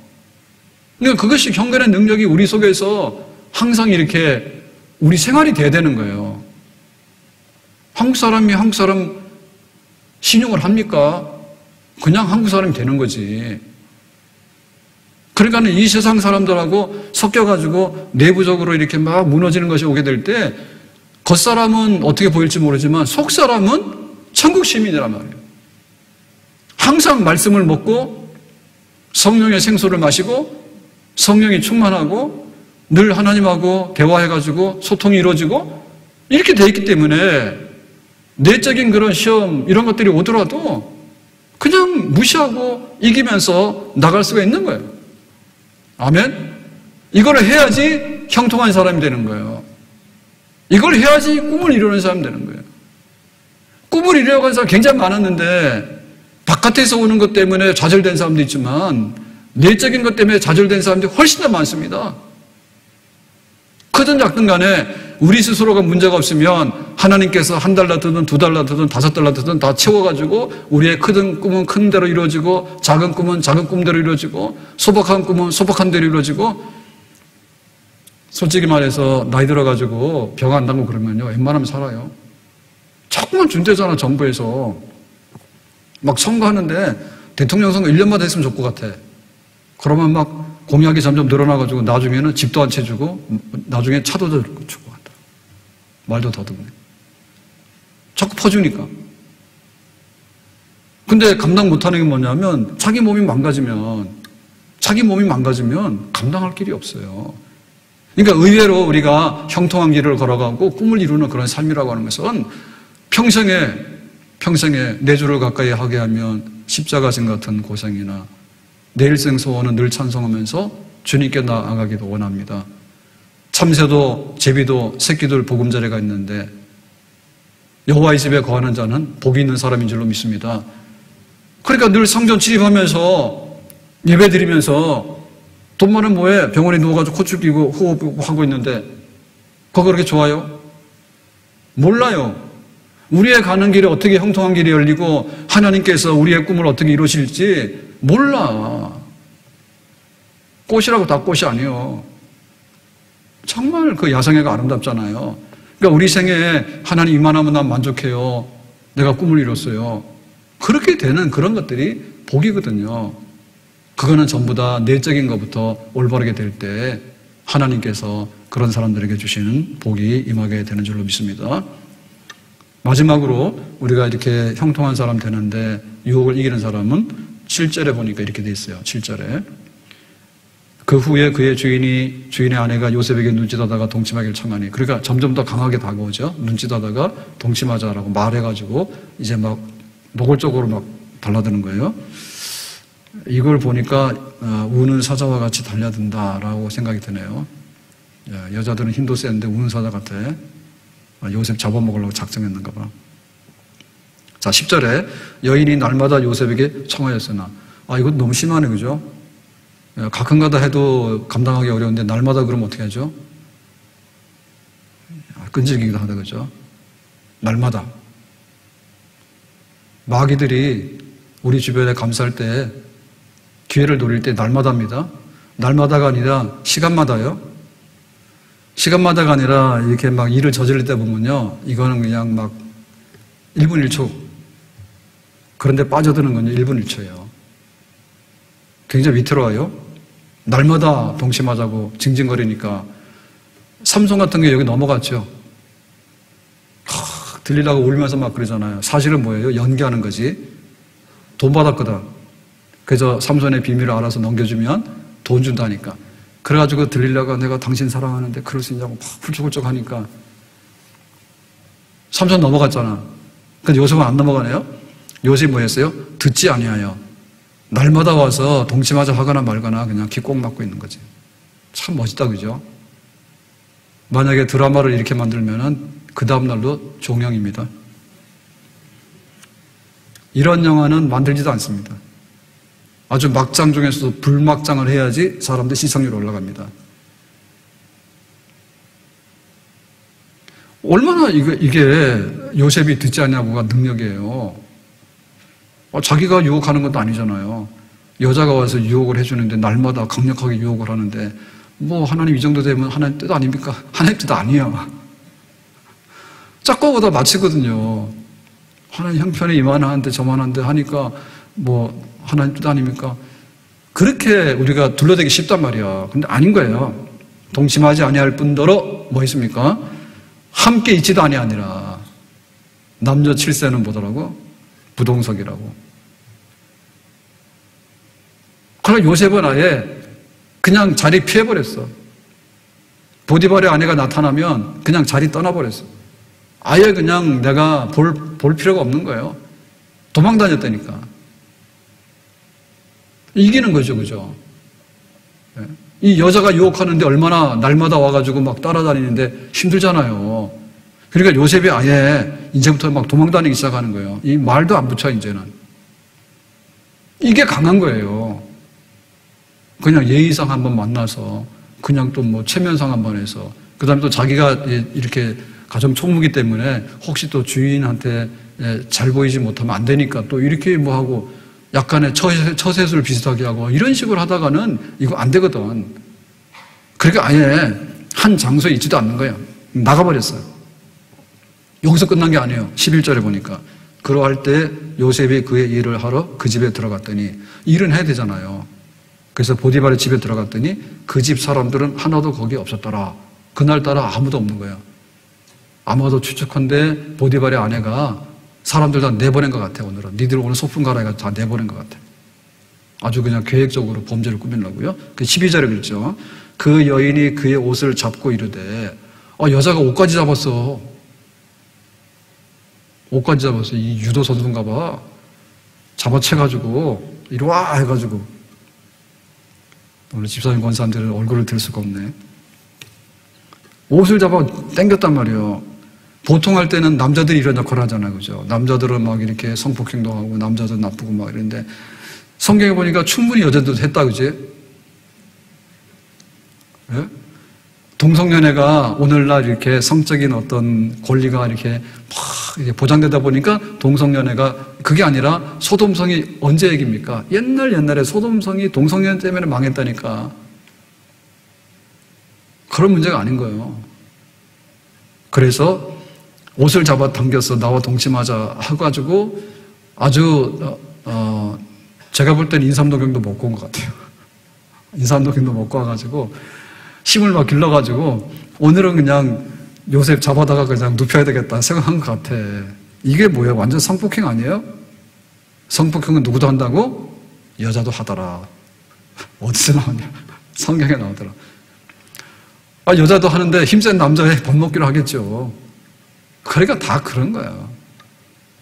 그러니까 그것이 경건의 능력이 우리 속에서 항상 이렇게 우리 생활이 돼야 되는 거예요. 한국 사람이 한국 사람 신용을 합니까? 그냥 한국 사람이 되는 거지. 그러니까 이 세상 사람들하고 섞여가지고 내부적으로 이렇게 막 무너지는 것이 오게 될 때 겉사람은 어떻게 보일지 모르지만 속사람은 천국 시민이란 말이에요. 항상 말씀을 먹고 성령의 생수를 마시고 성령이 충만하고 늘 하나님하고 대화해가지고 소통이 이루어지고 이렇게 돼 있기 때문에 내적인 그런 시험 이런 것들이 오더라도 그냥 무시하고 이기면서 나갈 수가 있는 거예요. 아멘? 이걸 해야지 형통한 사람이 되는 거예요. 이걸 해야지 꿈을 이루는 사람이 되는 거예요. 꿈을 이루려고 하는 사람이 굉장히 많았는데 바깥에서 오는 것 때문에 좌절된 사람도 있지만 내적인 것 때문에 좌절된 사람들이 훨씬 더 많습니다. 크든 작든 간에 우리 스스로가 문제가 없으면 하나님께서 $1 든 $2 든 $5 든 다 채워가지고 우리의 크든 꿈은 큰 대로 이루어지고 작은 꿈은 작은 꿈대로 이루어지고 소박한 꿈은 소박한 대로 이루어지고 솔직히 말해서 나이 들어가지고 병 안 나고 그러면요 웬만하면 살아요. 자꾸만 준대잖아 정부에서. 막 선거하는데 대통령 선거 1년마다 했으면 좋을 것 같아. 그러면 막 공약이 점점 늘어나가지고 나중에는 집도 한 채 주고 나중에 차도 주고 한다. 말도 더듬네. 자꾸 퍼주니까. 근데 감당 못하는 게 뭐냐면 자기 몸이 망가지면 감당할 길이 없어요. 그러니까 의외로 우리가 형통한 길을 걸어가고 꿈을 이루는 그런 삶이라고 하는 것은 평생에 내 주를 가까이 하게 하면 십자가신 같은 고생이나 내일생 소원은 늘 찬송하면서 주님께 나아가기도 원합니다. 참새도 제비도 새끼들 보금자리가 있는데 여호와의 집에 거하는 자는 복이 있는 사람인 줄로 믿습니다. 그러니까 늘 성전 출입하면서 예배드리면서 돈 많은 뭐해 병원에 누워가지고 코줄 끼고 호흡하고 있는데 그거 그렇게 좋아요? 몰라요. 우리의 가는 길이 어떻게 형통한 길이 열리고 하나님께서 우리의 꿈을 어떻게 이루실지 몰라. 꽃이라고 다 꽃이 아니에요. 정말 그 야생애가 아름답잖아요. 그러니까 우리 생에 하나님 이만하면 난 만족해요. 내가 꿈을 이뤘어요. 그렇게 되는 그런 것들이 복이거든요. 그거는 전부 다 내적인 것부터 올바르게 될 때 하나님께서 그런 사람들에게 주시는 복이 임하게 되는 줄로 믿습니다. 마지막으로 우리가 이렇게 형통한 사람 되는데 유혹을 이기는 사람은 7절에 보니까 이렇게 돼 있어요. 7절에 그 후에 그의 주인의 아내가 요셉에게 눈짓하다가 동침하기를 청하니 그러니까 점점 더 강하게 다가오죠. 눈짓하다가 동침하자라고 말해가지고 이제 막 노골적으로 막 달라드는 거예요. 이걸 보니까 우는 사자와 같이 달려든다라고 생각이 드네요. 여자들은 힘도 센데 우는 사자 같아. 요셉 잡아먹으려고 작정했는가 봐. 자, 10절에 여인이 날마다 요셉에게 청하였으나 이거 너무 심하네, 그죠? 가끔가다 해도 감당하기 어려운데 날마다 그러면 어떻게 하죠? 끈질기기도 하다, 그죠? 날마다. 마귀들이 우리 주변에 감쌀 때 기회를 노릴 때 날마다 합니다. 날마다가 아니라 시간마다요. 시간마다가 아니라 이렇게 막 일을 저지를 때 보면요. 이거는 그냥 막 1분 1초. 그런데 빠져드는 건요. 1분 1초예요. 굉장히 위태로워요. 날마다 동침하자고 징징거리니까 삼손 같은 게 여기 넘어갔죠. 들리라고 울면서 막 그러잖아요. 사실은 뭐예요? 연기하는 거지. 돈 받았거든. 그래서 삼손의 비밀을 알아서 넘겨주면 돈 준다니까. 그래가지고 들리려고 내가 당신 사랑하는데 그럴 수 있냐고 막 훌쩍훌쩍 하니까 삼손 넘어갔잖아. 근데 요셉은 안 넘어가네요. 요셉이 뭐 했어요? 듣지 아니하여 날마다 와서 동침하자 하거나 말거나 그냥 귀 꼭 막고 있는 거지. 참 멋있다, 그죠? 만약에 드라마를 이렇게 만들면은 그 다음날도 종영입니다. 이런 영화는 만들지도 않습니다. 아주 막장 중에서도 불막장을 해야지 사람들 시청률이 올라갑니다. 얼마나 이게 요셉이 듣지 않냐고가 능력이에요. 자기가 유혹하는 것도 아니잖아요. 여자가 와서 유혹을 해주는데 날마다 강력하게 유혹을 하는데 뭐 하나님 이 정도 되면 하나님 뜻 아닙니까? 하나님 뜻 아니야. 짝꿍보다 마치거든요. 하나님 형편이 이만한데 저만한데 하니까 뭐 하나님 뜻 아닙니까? 그렇게 우리가 둘러대기 쉽단 말이야. 근데 아닌 거예요. 동침하지 아니할 뿐더러 뭐 있습니까? 함께 있지도 아니하니라. 남녀 7세는 뭐더라고? 부동석이라고. 그러나 요셉은 아예 그냥 자리 피해버렸어. 보디발의 아내가 나타나면 그냥 자리 떠나버렸어. 아예 그냥 내가 볼 필요가 없는 거예요. 도망 다녔다니까. 이기는 거죠, 그죠? 이 여자가 유혹하는데 얼마나 날마다 와가지고 막 따라다니는데 힘들잖아요. 그러니까 요셉이 아예 이제부터 막 도망 다니기 시작하는 거예요. 이 말도 안 붙여, 이제는. 이게 강한 거예요. 그냥 예의상 한번 만나서, 그냥 또 뭐 체면상 한번 해서, 그 다음에 또 자기가 이렇게 가정 총무기 때문에 혹시 또 주인한테 잘 보이지 못하면 안 되니까 또 이렇게 뭐 하고 약간의 처세술 비슷하게 하고 이런 식으로 하다가는 이거 안 되거든. 그러니까 아예 한 장소에 있지도 않는 거예요. 나가버렸어요. 여기서 끝난 게 아니에요. 11절에 보니까. 그러할 때 요셉이 그의 일을 하러 그 집에 들어갔더니 일은 해야 되잖아요. 그래서 보디발의 집에 들어갔더니 그 집 사람들은 하나도 거기 없었더라. 그날따라 아무도 없는 거예요. 아마도 추측한데 보디발의 아내가 사람들 다 내보낸 것 같아, 오늘은. 니들 오늘 소풍 가라 해가지고 다 내보낸 것 같아. 아주 그냥 계획적으로 범죄를 꾸미려고요. 그 12절에 그랬죠. 그 여인이 그의 옷을 잡고 이르되, 여자가 옷까지 잡았어. 옷까지 잡았어. 이 유도 선수인가 봐. 잡아채가지고, 이리 와! 해가지고. 오늘 집사님 권사님들은 얼굴을 들 수가 없네. 옷을 잡아 당겼단 말이에요. 보통 할 때는 남자들이 이런 역할을 하잖아요. 그죠? 남자들은 막 이렇게 성폭행도 하고, 남자들 나쁘고 막 이런데, 성경에 보니까 충분히 여자들도 했다, 그지? 네? 동성연애가 오늘날 이렇게 성적인 어떤 권리가 이렇게 막 보장되다 보니까 동성연애가 그게 아니라 소돔성이 언제 얘기입니까? 옛날에 소돔성이 동성연애 때문에 망했다니까. 그런 문제가 아닌 거예요. 그래서 옷을 잡아 당겨서 나와 동침하자 해가지고 아주 제가 볼 때는 인삼도경도 먹고 온 것 같아요. 인삼도경도 먹고 와가지고 힘을 막 길러가지고 오늘은 그냥 요셉 잡아다가 그냥 눕혀야 되겠다 생각한 것 같아. 이게 뭐예요? 완전 성폭행 아니에요? 성폭행은 누구도 한다고? 여자도 하더라. 어디서 나오냐? 성경에 나오더라. 여자도 하는데 힘센 남자에 밥 먹기로 하겠죠. 그러니까 다 그런 거야.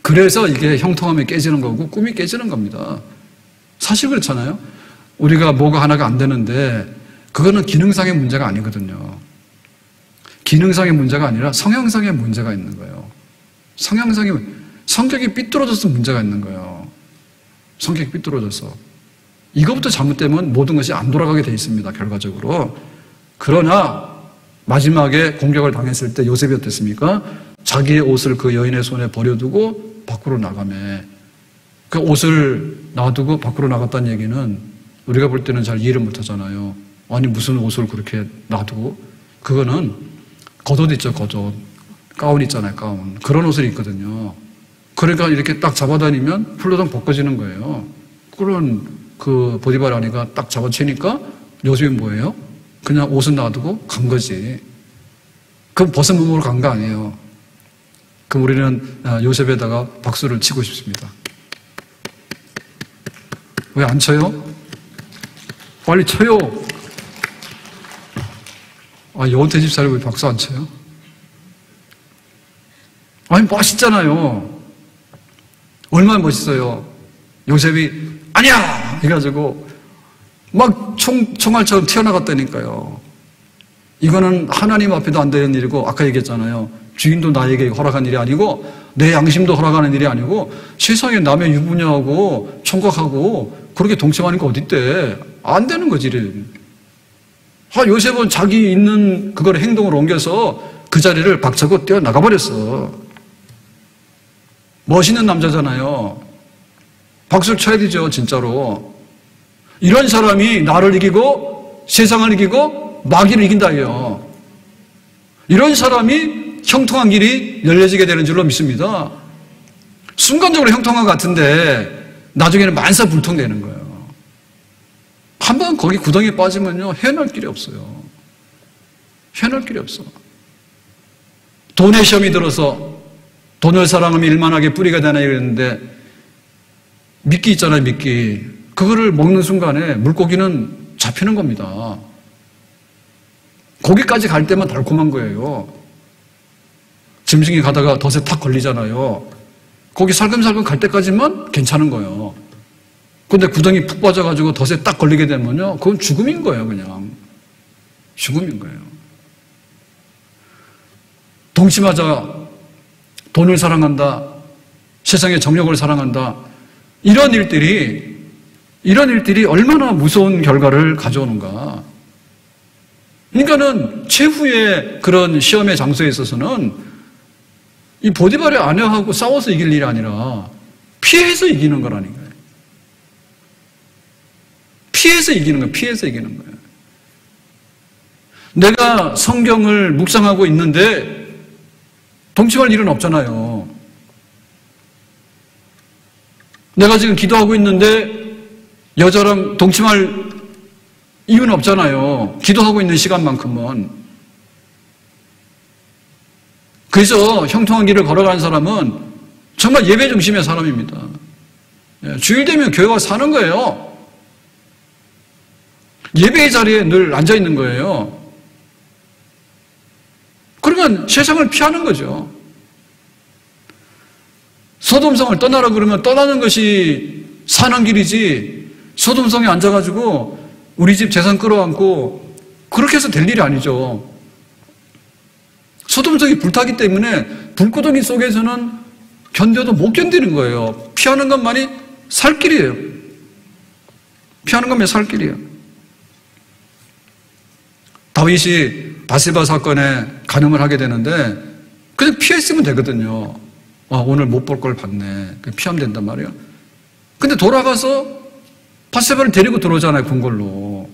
그래서 이게 형통함이 깨지는 거고 꿈이 깨지는 겁니다. 사실 그렇잖아요. 우리가 뭐가 하나가 안 되는데 그거는 기능상의 문제가 아니거든요. 기능상의 문제가 아니라 성향상의 문제가 있는 거예요. 성격이 삐뚤어져서 문제가 있는 거예요. 성격이 삐뚤어져서. 이거부터 잘못되면 모든 것이 안 돌아가게 돼 있습니다. 결과적으로. 그러나 마지막에 공격을 당했을 때 요셉이 어땠습니까? 자기의 옷을 그 여인의 손에 버려두고 밖으로 나가매. 그 옷을 놔두고 밖으로 나갔다는 얘기는 우리가 볼 때는 잘 이해를 못 하잖아요. 아니 무슨 옷을 그렇게 놔두고. 그거는 겉옷 있죠, 겉옷. 가운 있잖아요, 가운. 그런 옷을 입거든요. 그러니까 이렇게 딱 잡아다니면 훌러덩 벗겨지는 거예요. 그런 그 보디발 아내가 딱 잡아채니까 요셉이 뭐예요? 그냥 옷은 놔두고 간 거지. 그럼 벗은 몸으로 간 거 아니에요. 그럼 우리는 요셉에다가 박수를 치고 싶습니다. 왜 안 쳐요? 빨리 쳐요. 여원태 집사를 왜 박수 안 쳐요? 아니 멋있잖아요. 얼마나 멋있어요. 요셉이 아니야! 해가지고 막 총알처럼 튀어나갔다니까요. 이거는 하나님 앞에도 안 되는 일이고, 아까 얘기했잖아요. 주인도 나에게 허락한 일이 아니고 내 양심도 허락하는 일이 아니고 세상에 남의 유부녀하고 총각하고 그렇게 동침하는 거 어딨대. 안 되는 거지. 요셉은 자기 있는 그걸 행동으로 옮겨서 그 자리를 박차고 뛰어나가 버렸어. 멋있는 남자잖아요. 박수를 쳐야 되죠, 진짜로. 이런 사람이 나를 이기고 세상을 이기고 마귀를 이긴다요. 이런 사람이 형통한 길이 열려지게 되는 줄로 믿습니다. 순간적으로 형통한 것 같은데 나중에는 만사불통되는 거예요. 한번 거기 구덩이에 빠지면요, 헤어날 길이 없어요. 헤어날 길이 없어. 돈의 시험이 들어서 돈을 사랑하면 일만하게 뿌리가 되나 이랬는데 미끼 있잖아요, 미끼. 그거를 먹는 순간에 물고기는 잡히는 겁니다. 거기까지 갈 때만 달콤한 거예요. 짐승이 가다가 덫에 탁 걸리잖아요. 거기 살금살금 갈 때까지만 괜찮은 거예요. 근데 구덩이 푹 빠져가지고 덫에 딱 걸리게 되면요, 그건 죽음인 거예요, 그냥. 죽음인 거예요. 동침하자, 돈을 사랑한다, 세상의 정력을 사랑한다, 이런 일들이 얼마나 무서운 결과를 가져오는가. 그러니까는 최후의 그런 시험의 장소에 있어서는 이 보디발의 아내하고 싸워서 이길 일이 아니라 피해서 이기는 거라는 거예요. 피해서 이기는 거예요. 피해서 이기는 거예요. 내가 성경을 묵상하고 있는데 동침할 일은 없잖아요. 내가 지금 기도하고 있는데 여자랑 동침할 이유는 없잖아요. 기도하고 있는 시간만큼은. 그래서 형통한 길을 걸어가는 사람은 정말 예배 중심의 사람입니다. 주일 되면 교회 와서 사는 거예요. 예배의 자리에 늘 앉아 있는 거예요. 그러면 세상을 피하는 거죠. 소돔성을 떠나라 그러면 떠나는 것이 사는 길이지, 소돔성에 앉아가지고 우리 집 재산 끌어안고 그렇게 해서 될 일이 아니죠. 소돔성이 불타기 때문에 불구덩이 속에서는 견뎌도 못 견디는 거예요. 피하는 것만이 살 길이에요. 피하는 것만이 살 길이에요. 다윗이 바세바 사건에 간음을 하게 되는데 그냥 피했으면 되거든요. 오늘 못 볼 걸 봤네. 피하면 된단 말이에요. 근데 돌아가서 바세바를 데리고 들어오잖아요, 궁궐로.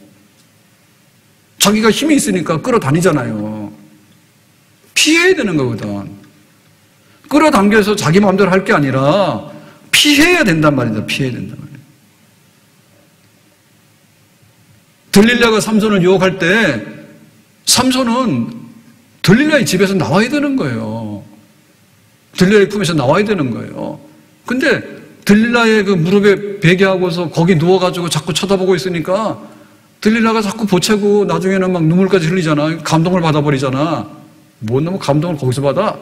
자기가 힘이 있으니까 끌어다니잖아요. 피해야 되는 거거든. 끌어당겨서 자기 마음대로 할 게 아니라 피해야 된단 말이다. 피해야 된단 말이에요. 들릴라가 삼손을 유혹할 때 삼손은 들릴라의 집에서 나와야 되는 거예요. 들릴라의 품에서 나와야 되는 거예요. 근데 들릴라의 그 무릎에 베게 하고서 거기 누워가지고 자꾸 쳐다보고 있으니까 들릴라가 자꾸 보채고 나중에는 막 눈물까지 흘리잖아. 감동을 받아버리잖아. 뭔 놈의 감동을 거기서 받아?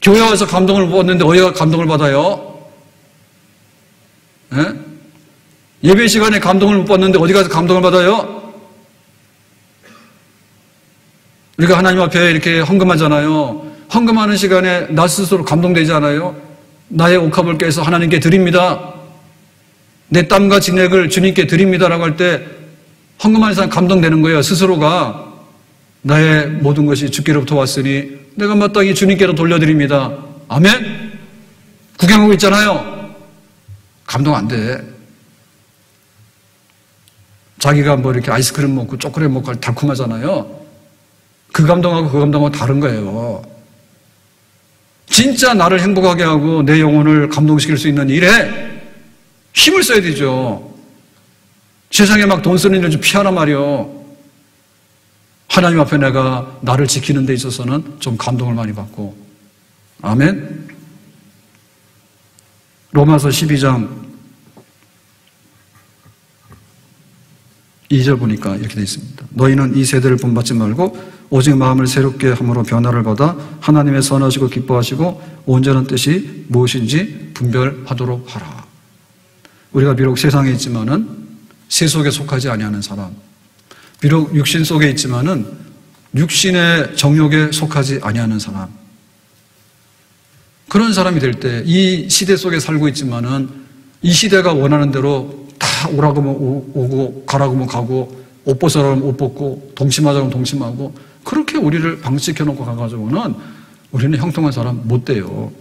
교회 와서 감동을 못 받는데 어디가 감동을 받아요? 예? 예배 시간에 감동을 못 받는데 어디 가서 감동을 받아요? 우리가 하나님 앞에 이렇게 헌금하잖아요. 헌금하는 시간에 나 스스로 감동되지 않아요? 나의 옥합을 깨서 하나님께 드립니다. 내 땀과 진액을 주님께 드립니다라고 할 때 헌금하는 사람 감동되는 거예요. 스스로가 나의 모든 것이 주께로부터 왔으니 내가 마땅히 주님께로 돌려드립니다. 아멘? 구경하고 있잖아요. 감동 안 돼. 자기가 뭐 이렇게 아이스크림 먹고 초콜릿 먹고 달콤하잖아요. 그 감동하고 그 감동하고 다른 거예요. 진짜 나를 행복하게 하고 내 영혼을 감동시킬 수 있는 일에 힘을 써야 되죠. 세상에 막 돈 쓰는 일 좀 피하란 말이요. 하나님 앞에 내가 나를 지키는 데 있어서는 좀 감동을 많이 받고. 아멘. 로마서 12장 2절 보니까 이렇게 되어 있습니다. 너희는 이 세대를 본받지 말고 오직 마음을 새롭게 함으로 변화를 받아 하나님의 선하시고 기뻐하시고 온전한 뜻이 무엇인지 분별하도록 하라. 우리가 비록 세상에 있지만은 새 속에 속하지 아니하는 사람. 비록 육신 속에 있지만은 육신의 정욕에 속하지 아니하는 사람. 그런 사람이 될 때 이 시대 속에 살고 있지만은 이 시대가 원하는 대로 다 오라고 하면 오고 가라고 하면 가고 옷 벗으라고 하면 옷 벗고 동침하자고 하면 동침하고 그렇게 우리를 방치시켜 놓고 가가지고는 우리는 형통한 사람 못 돼요.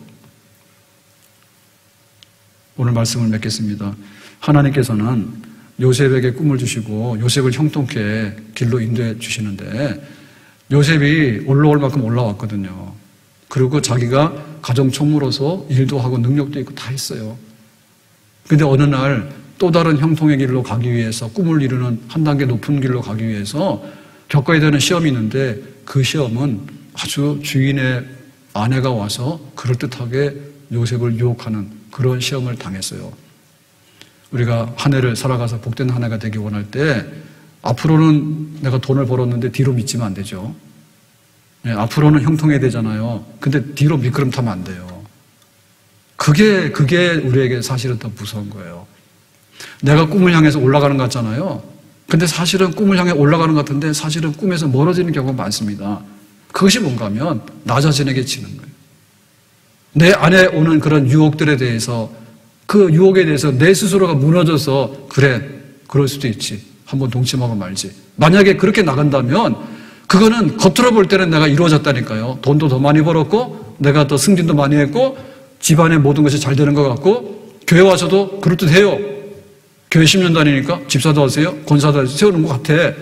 오늘 말씀을 맺겠습니다. 하나님께서는 요셉에게 꿈을 주시고 요셉을 형통케 길로 인도해 주시는데 요셉이 올라올 만큼 올라왔거든요. 그리고 자기가 가정 총무로서 일도 하고 능력도 있고 다 했어요. 근데 어느 날 또 다른 형통의 길로 가기 위해서 꿈을 이루는 한 단계 높은 길로 가기 위해서 겪어야 되는 시험이 있는데 그 시험은 아주 주인의 아내가 와서 그럴듯하게 요셉을 유혹하는 그런 시험을 당했어요. 우리가 한 해를 살아가서 복된 한 해가 되기 원할 때 앞으로는 내가 돈을 벌었는데 뒤로 미치면 안 되죠. 네, 앞으로는 형통해야 되잖아요. 근데 뒤로 미끄럼 타면 안 돼요. 그게 우리에게 사실은 더 무서운 거예요. 내가 꿈을 향해서 올라가는 것 같잖아요. 근데 사실은 꿈을 향해 올라가는 것 같은데 사실은 꿈에서 멀어지는 경우가 많습니다. 그것이 뭔가 하면 나 자신에게 지는 거예요. 내 안에 오는 그런 유혹들에 대해서 그 유혹에 대해서 내 스스로가 무너져서 그래, 그럴 수도 있지. 한번 동침하고 말지. 만약에 그렇게 나간다면 그거는 겉으로 볼 때는 내가 이루어졌다니까요. 돈도 더 많이 벌었고 내가 더 승진도 많이 했고 집안의 모든 것이 잘 되는 것 같고 교회 와서도 그럴듯해요. 교회 10년 다니니까 집사도 하세요. 권사도 세우는 것 같아.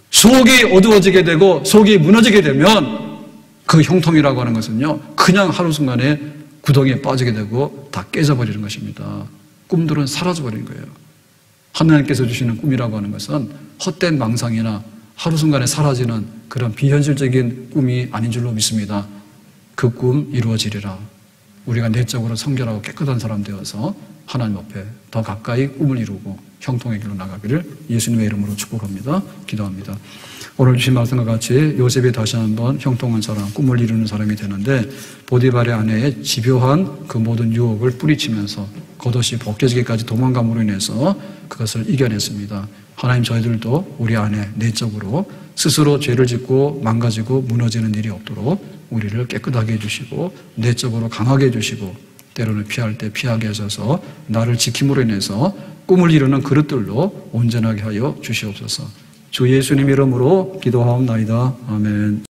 속이 어두워지게 되고 속이 무너지게 되면 그 형통이라고 하는 것은요. 그냥 하루 순간에 구덩이에 빠지게 되고 다 깨져버리는 것입니다. 꿈들은 사라져버리는 거예요. 하나님께서 주시는 꿈이라고 하는 것은 헛된 망상이나 하루 순간에 사라지는 그런 비현실적인 꿈이 아닌 줄로 믿습니다. 그 꿈 이루어지리라. 우리가 내적으로 성결하고 깨끗한 사람 되어서 하나님 앞에 더 가까이 꿈을 이루고 형통의 길로 나가기를 예수님의 이름으로 축복합니다. 기도합니다. 오늘 주신 말씀과 같이 요셉이 다시 한번 형통한 사람, 꿈을 이루는 사람이 되는데 보디발의 아내의 집요한 그 모든 유혹을 뿌리치면서 겉옷이 벗겨지기까지 도망감으로 인해서 그것을 이겨냈습니다. 하나님 저희들도 우리 안에 내적으로 스스로 죄를 짓고 망가지고 무너지는 일이 없도록 우리를 깨끗하게 해주시고 내적으로 강하게 해주시고 때로는 피할 때 피하게 하셔서 나를 지킴으로 인해서 꿈을 이루는 그릇들로 온전하게 하여 주시옵소서. 주 예수님 이름으로 기도하옵나이다. 아멘.